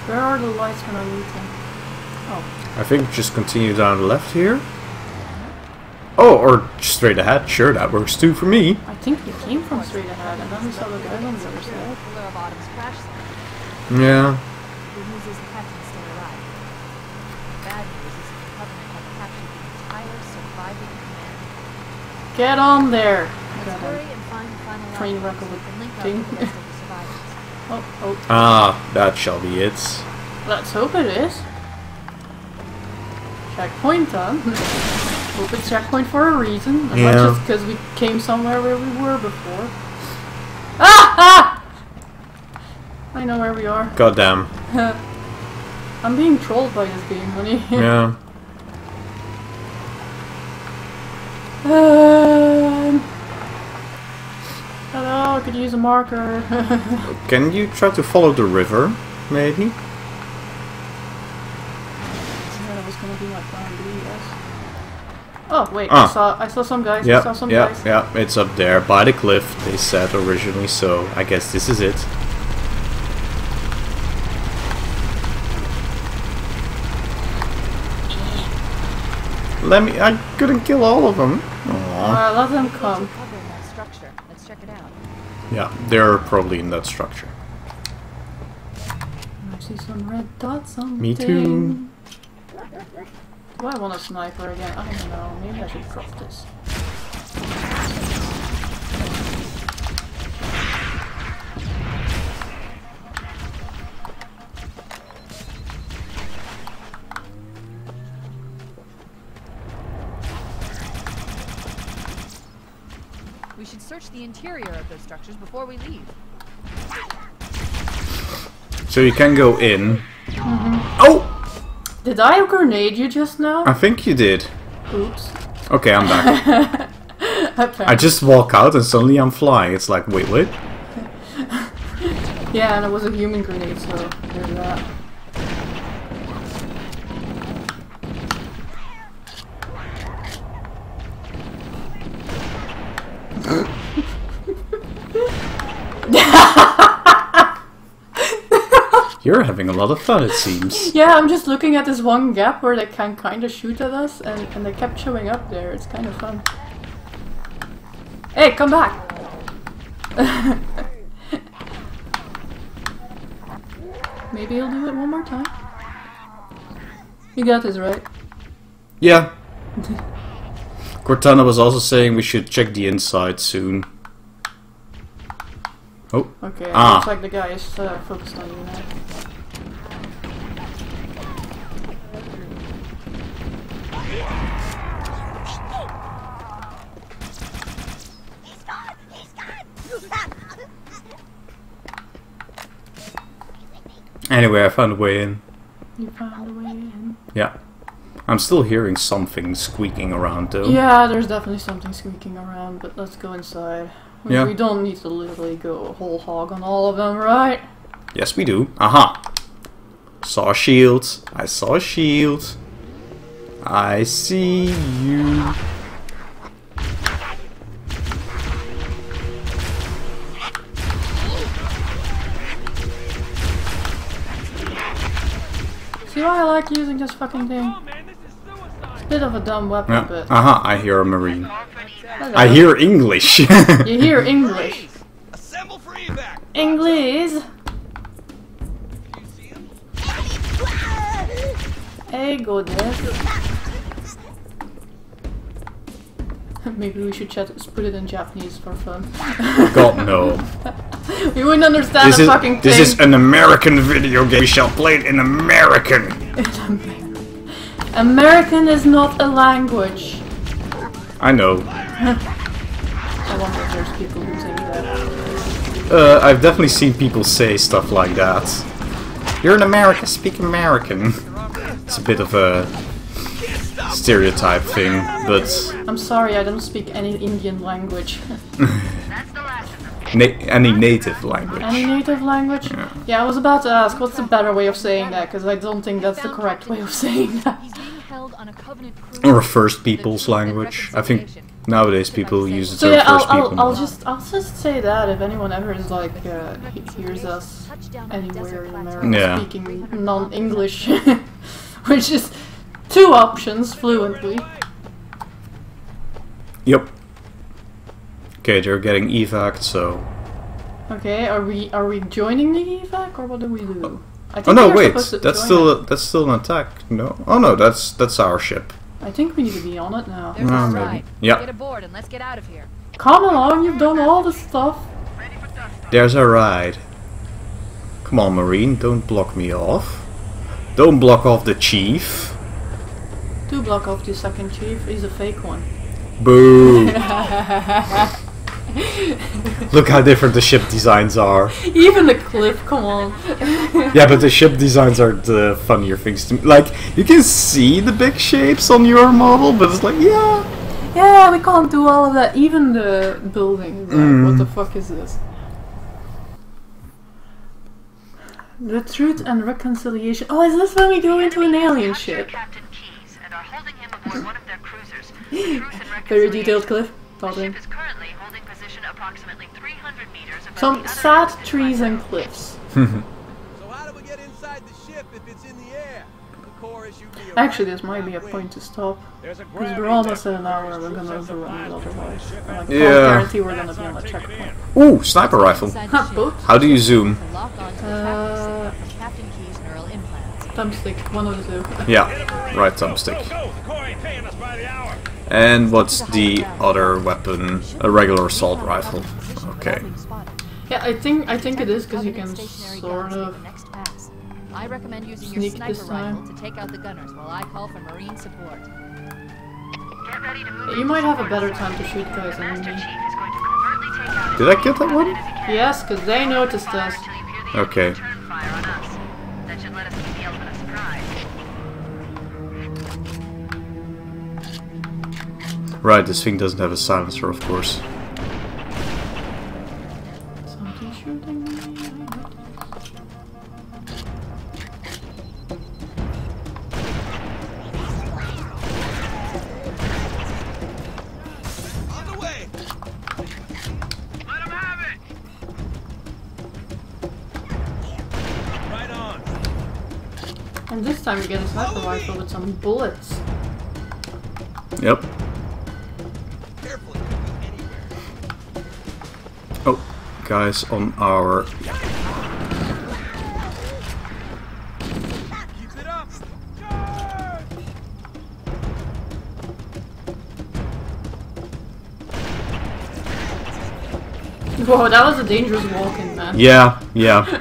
Where are the lights when I need them? Oh. I think just continue down the left here. Oh, or straight ahead. Sure, that works too for me. I think we came from straight ahead and then we saw the guys on the other side. Yeah. is the captain still alive. Bad news is that the Covenant have captured the entire surviving command. Get on there! Let's hurry and find the final Train lifeboat wreck so of we a can link up thing. with the rest of the survivors. Oh, Ah, that shall be it. let's hope it is. Checkpoint done. Hope it's checkpoint for a reason, and not Yeah. just because we came somewhere where we were before. Ah! I know where we are. Goddamn. I'm being trolled by this game, honey. Yeah. Hello, I could use a marker. Can you try to follow the river, maybe? That was gonna be my plan B, yes. Oh wait, Ah. I saw some guys. I Yep, saw some yep, guys. yep. It's up there by the cliff, they said originally, so I guess this is it. I couldn't kill all of them. Aww. Let them come. Cover in that structure. Let's check it out. Yeah, they're probably in that structure. I see some red dots on Me the too. thing. Do I want a sniper again? I don't know. Maybe I should drop this. We should search the interior of those structures before we leave. So you can go in. Oh! Did I grenade you just now? I think you did. Oops. Okay, I'm back. I Apparently. just walk out and suddenly I'm flying. It's like, wait, what? Yeah, and it was a human grenade, so there's that. You're having a lot of fun, it seems. Yeah, I'm just looking at this one gap where they can kind of shoot at us, and they kept showing up there. It's kind of fun. Hey, come back! Maybe he'll do it one more time. You got this, right? Yeah. Cortana was also saying we should check the inside soon. Oh. Okay, Ah. looks like the guy is focused on you now. Anyway, I found a way in. You found a way in. Yeah. I'm still hearing something squeaking around though. Yeah, there's definitely something squeaking around, but let's go inside. Yeah. We don't need to literally go whole hog on all of them, right? Yes, we do. Aha! Saw a shield. I saw a shield. I see you. See why I like using this fucking thing? Oh man, this is suicide. It's a bit of a dumb weapon, Yeah. but... Aha! I hear a marine. Hello. I hear English. You hear English. Assemble for evac. English! You see him? Hey, goodness. Maybe we should put it in Japanese for fun. God no. We wouldn't understand the fucking thing. This is an American video game. We shall play it in American. American is not a language. I know. I wonder if there's people who say that. I've definitely seen people say stuff like that. You're in America, speak American. It's a bit of a stereotype thing, but I'm sorry, I don't speak any Indian language. That's the last of them. any native language. Any native language? Yeah, I was about to ask, what's the better way of saying that? Because I don't think that's the correct way of saying that. He's being held on a Covenant crew. Or a First People's language. I think nowadays people use the So term yeah, First People. I'll just say that if anyone ever is like hears us anywhere in America Yeah. speaking non-English, which is two options fluently. Yep. Okay, they're getting evac, so Okay, are we joining the evac or what do we do? I think Oh no, we're wait. supposed to That's join still an attack. No. Oh no, that's our ship. it. I think we need to be on it now. There's No, our maybe. ride. Yeah. Get aboard and let's get out of here. Come along, you've done all the stuff. There's our ride. Come on, Marine. Don't block me off. Don't block off the chief. Do block off the second chief. He's a fake one. Boo. Look how different the ship designs are. Even the cliff, come on. Yeah, but the ship designs are the funnier things to me. Like, you can see the big shapes on your model, but it's like, yeah. Yeah, we can't do all of that. Even the building. Like, what the fuck is this? The Truth and Reconciliation. Oh, is this when we go into an alien ship? Captain Keyes and are holding him aboard one of their cruisers. The Truth and Very detailed cliff. The Thought in. ship is currently holding position approximately 300 meters above Some the other sad cruisers' trees and platform. cliffs. So how do we get inside the ship if it's in the air? The core issue be a Actually, this might be a point to stop. There's a Because we're almost at an hour and we're gonna overrun it otherwise. I can't Yeah. guarantee we're gonna be on the checkpoint. Ooh, sniper rifle. Inside the Ha, ship, both? How do you zoom? to lock onto the tracking signal from Captain Key's neural implants. Thumbstick, one of the two. Yeah, right thumbstick. Go, go! The core ain't paying us by the hour. And what's the other weapon? A regular assault rifle. Okay. Yeah, I think it is because you can sort of. I recommend using your sneak sniper this time. rifle to take out the gunners while I call for Marine support. Get ready to move You might have a better time to shoot guys than Master me. Chief is going to covertly take out his Did I get that one? Yes, because they noticed us. until you hear the Okay. enemy return fire on us. That should let us keep the element of surprise. Right, this thing doesn't have a silencer, of course. Something shooting me. On the way! Let him have it. Right on. And this time we get a sniper rifle with some bullets. Yep. Careful, it could be anywhere. Oh, guys on our... Keep it up! Charge! Whoa, that was a dangerous walk-in, man. Yeah.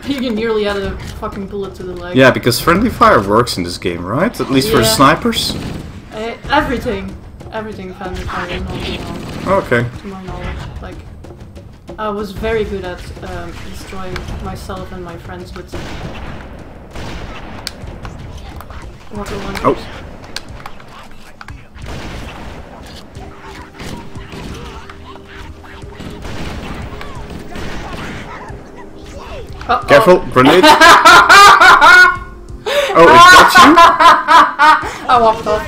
You can nearly add a fucking bullet to the leg. Yeah, because friendly fire works in this game, right? At least for Yeah. snipers? Everything friendly fire is not being on, Okay. to my knowledge. Like, I was very good at destroying myself and my friends with rocket launchers. Oh. Uh-oh. Careful, grenade! Oh, is that I walked off.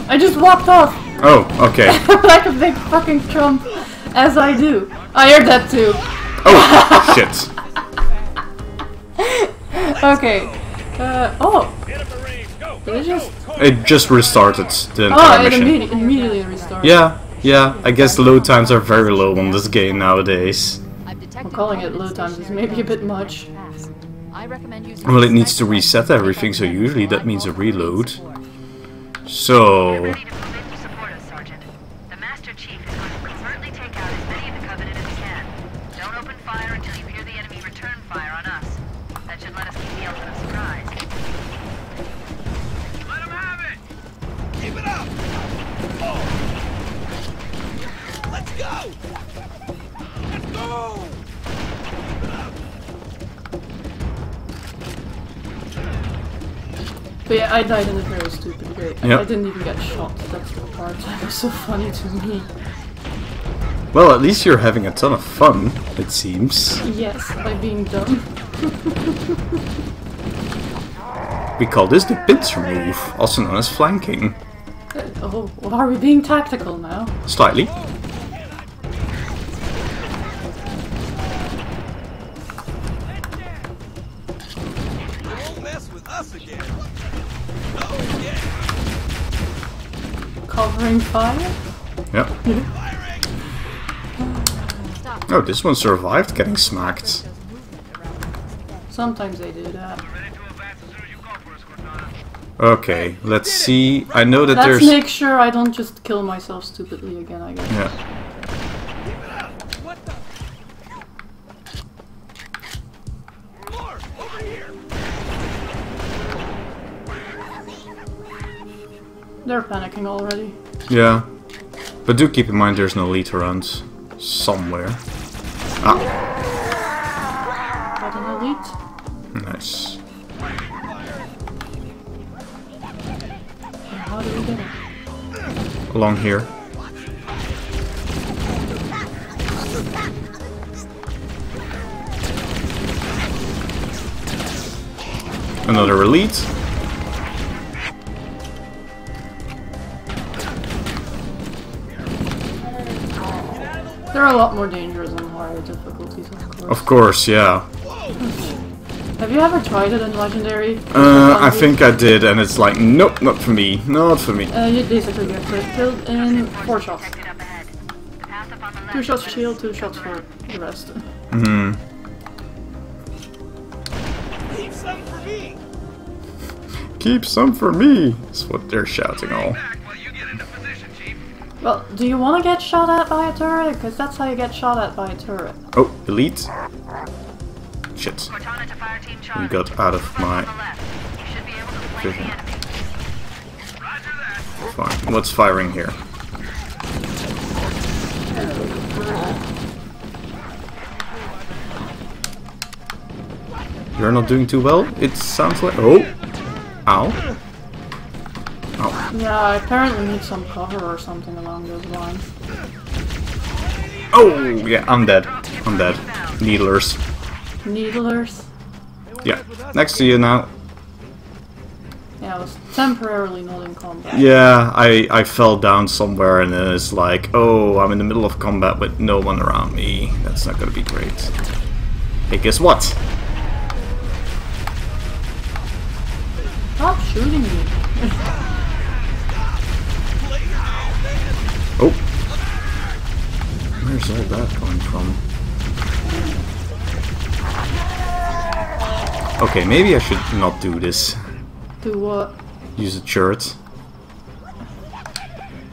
I just walked off you? Oh, okay. like a big fucking chump, as I do. I heard that too. Oh, shit. Okay. Oh, Get a Marine. Go, did go, it just? go. It just restarted the entire Oh, it mission. immediately restarted. Yeah, I guess load times are very low on this game nowadays. I'm calling it load times is maybe a bit much. I recommend using Well, it needs to reset everything, so usually that means a reload. So... Get ready to move in to support us, Sergeant. The Master Chief is going to covertly take out as many of the Covenant as he can. Don't open fire until you hear the enemy return fire on us. That should let us keep the element of surprise. Let him have it. Keep it up! Oh. Let's go! Let's go! But yeah, I died in a very stupid way. Yep. I didn't even get shot. That's the part that was so funny to me. Well, at least you're having a ton of fun, it seems. Yes, by being dumb. We call this the pincer move, also known as flanking. Oh, well, are we being tactical now? Slightly. Don't mess with us again. Oh, yeah! Covering fire? Yep. Firing! Oh, this one survived getting smacked. Sometimes they do that. Ready to advance as soon as you call for us, Cortana. Okay, let's see. I know that Let's there's... make sure I don't just kill myself stupidly again, I guess. Yeah. What the? More! Over here! They're panicking already. Yeah. But do keep in mind there's an elite around somewhere. Ah, Got an elite. nice. How do we get it? Along here. Another elite. They're a lot more dangerous on higher difficulties, of course. Of course, yeah. Have you ever tried it in Legendary? I think I did, and it's like, nope, not for me, not for me. You basically get killed in 4 shots. Detected up ahead. The path up on the left. 2 shots shield, 2 shots for the rest. Hmm. Leave some for me! Keep some for me, is what they're shouting all. Back while you get into position, Chief. Well, do you want to get shot at by a turret? Because that's how you get shot at by a turret. Oh, elite. Shit. Cortana to fire team Charlie. We got out of Move up my on the left. You should be able to flank vision. the enemy. Roger that. Fine. What's firing here? You're not doing too well, it sounds like... Oh! Ow. Ow. Yeah, I apparently need some cover or something along those lines. Oh! Yeah, I'm dead. I'm dead. Needlers. Needlers? Yeah. Next to you now. Yeah, I was temporarily not in combat. Yeah, I fell down somewhere and then it's like, oh, I'm in the middle of combat with no one around me. That's not gonna be great. Hey, guess what? Stop shooting me. Oh. Where's all that coming from? Okay, maybe I should not do this. Do what? Use a turret.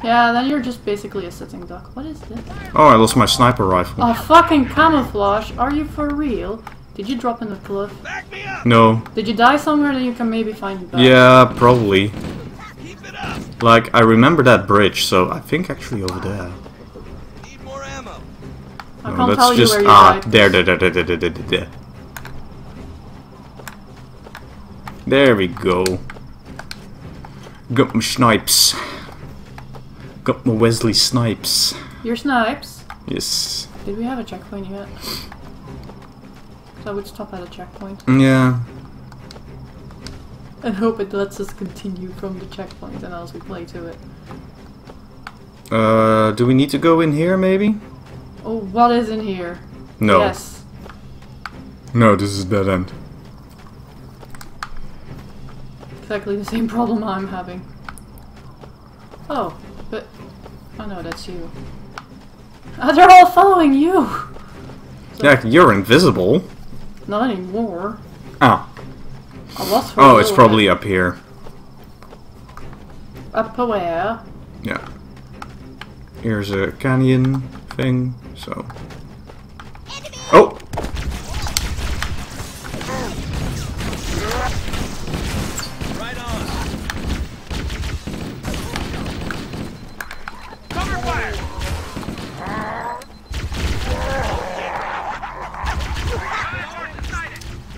Yeah, then you're just basically a sitting duck. What is this? Oh, I lost my sniper rifle. Oh, fucking camouflage. Are you for real? Did you drop in the cliff? Back me up! No. Did you die somewhere that you can maybe find it back? Yeah, probably. Keep it up! Like, I remember that bridge, so I think actually over there. Need more ammo. I No, can't that's tell you just... where you Ah, died. there. There we go. Got my snipes. Got my Wesley snipes. Your snipes? Yes. Did we have a checkpoint yet? So I would stop at a checkpoint. Yeah. And hope it lets us continue from the checkpoint and else we play to it. Do we need to go in here, maybe? Oh, what is in here? No. Yes. No, this is dead end. Exactly the same problem I'm having. Oh, but... Oh no, that's you. Ah, they're all following you! Yeah, you're invisible. Not anymore. Ah. I was for a Oh, it's little probably bit. up here. Up where? Yeah. Here's a canyon thing, so... Oh! Right on. Cover fire!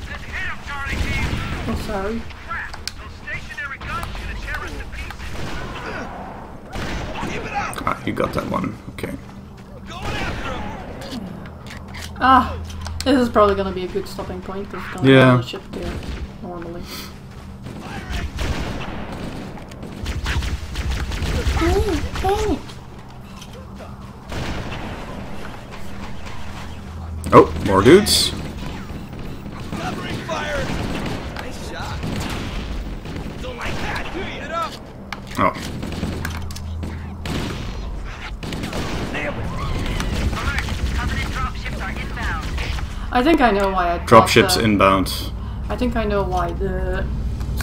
Let's hit him, Charlie team! Oh, sorry. Crap! Those stationary guns gonna tear us to pieces! Keep it up! Ah, you got that one. Okay. Going after him! Ah! This is probably gonna be a good stopping point because it's gonna Yeah. be a ship there, normally. Oh, more dudes. Covering fire! Nice shot. Don't like that, do you? Get up! Oh. Alert! Covenant dropships are inbound. I think I know why I Dropships dropped that. inbound. I think I know why the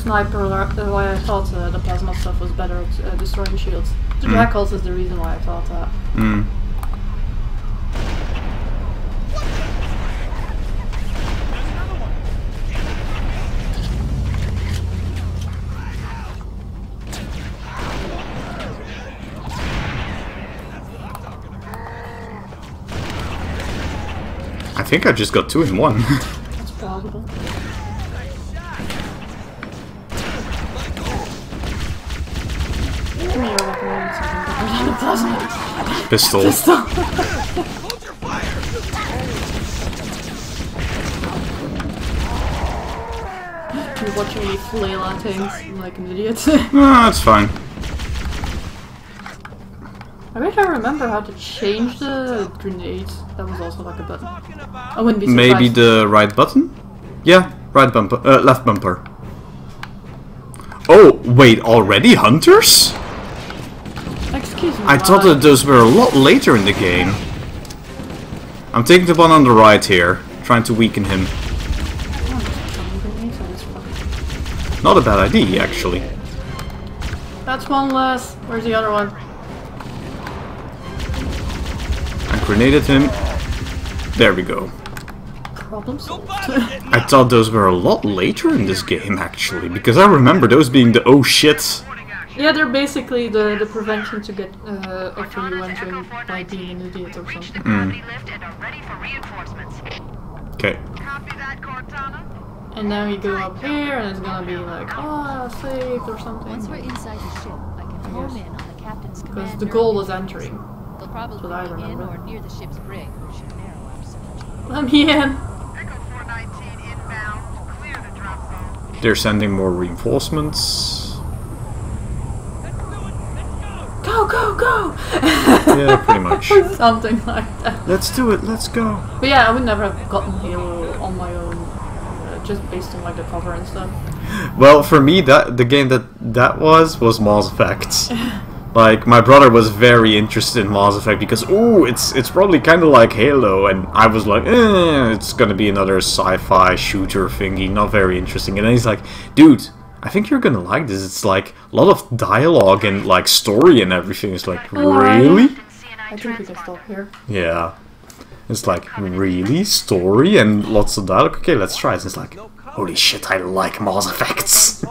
sniper, why I thought the plasma stuff was better at destroying shields. The jackals is the reason why I thought that. I think I just got 2 in 1. That's plausible. Give me your weapon and something better than a plasma. Pistol. Hold your fire! You're watching me flail at things like an idiot. That's fine. I wish I remember how to change the grenade. That was also like a button. I wouldn't be surprised. Maybe the right button? Yeah, right bumper. Left bumper. Oh, wait, already hunters? Excuse me. I thought that those were a lot later in the game. I'm taking the one on the right here, trying to weaken him. Not a bad idea, actually. That's one less. Where's the other one? I grenaded him. There we go. Problem solved. I thought those were a lot later in this game, actually, because I remember those being the oh shit. Yeah, they're basically the prevention to get after you entering by being an idiot or something. Okay. And now you go up here and it's gonna be like, oh, saved or something. Once we're inside the ship, I can home in on the captain's command. Because the goal was entering. They'll probably what I be in remember. or near the ship's brig, which should narrow our search. Let me in. Echo 419 inbound. Clear the drop zone. They're sending more reinforcements. Go, go, go! Yeah, pretty much. Something like that. Let's do it, let's go. But yeah, I would never have gotten Halo on my own, just based on like the cover and stuff. Well, for me, the game that was Mass Effect. Like, my brother was very interested in Mass Effect because, ooh, it's probably kind of like Halo, and I was like, it's gonna be another sci-fi shooter thingy, not very interesting. And then he's like, dude, I think you're gonna like this. It's like a lot of dialogue and like story and everything. It's like, really? I think we can stop here. Yeah. It's like, really? Story and lots of dialogue? Okay, let's try it. It's like, holy shit, I like Mass Effects.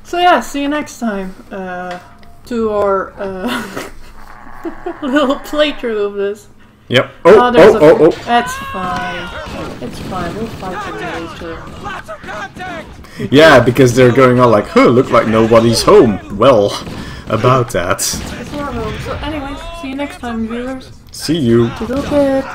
So yeah, see you next time. To our little playthrough of this. Yep. There's Oh. That's fine. It's fine. We'll fight later. Lots of contact! Yeah, because they're going on like, huh, look like nobody's home. Well, about that. It's our home. So anyways, see you next time, viewers. See you. Toodle-pip.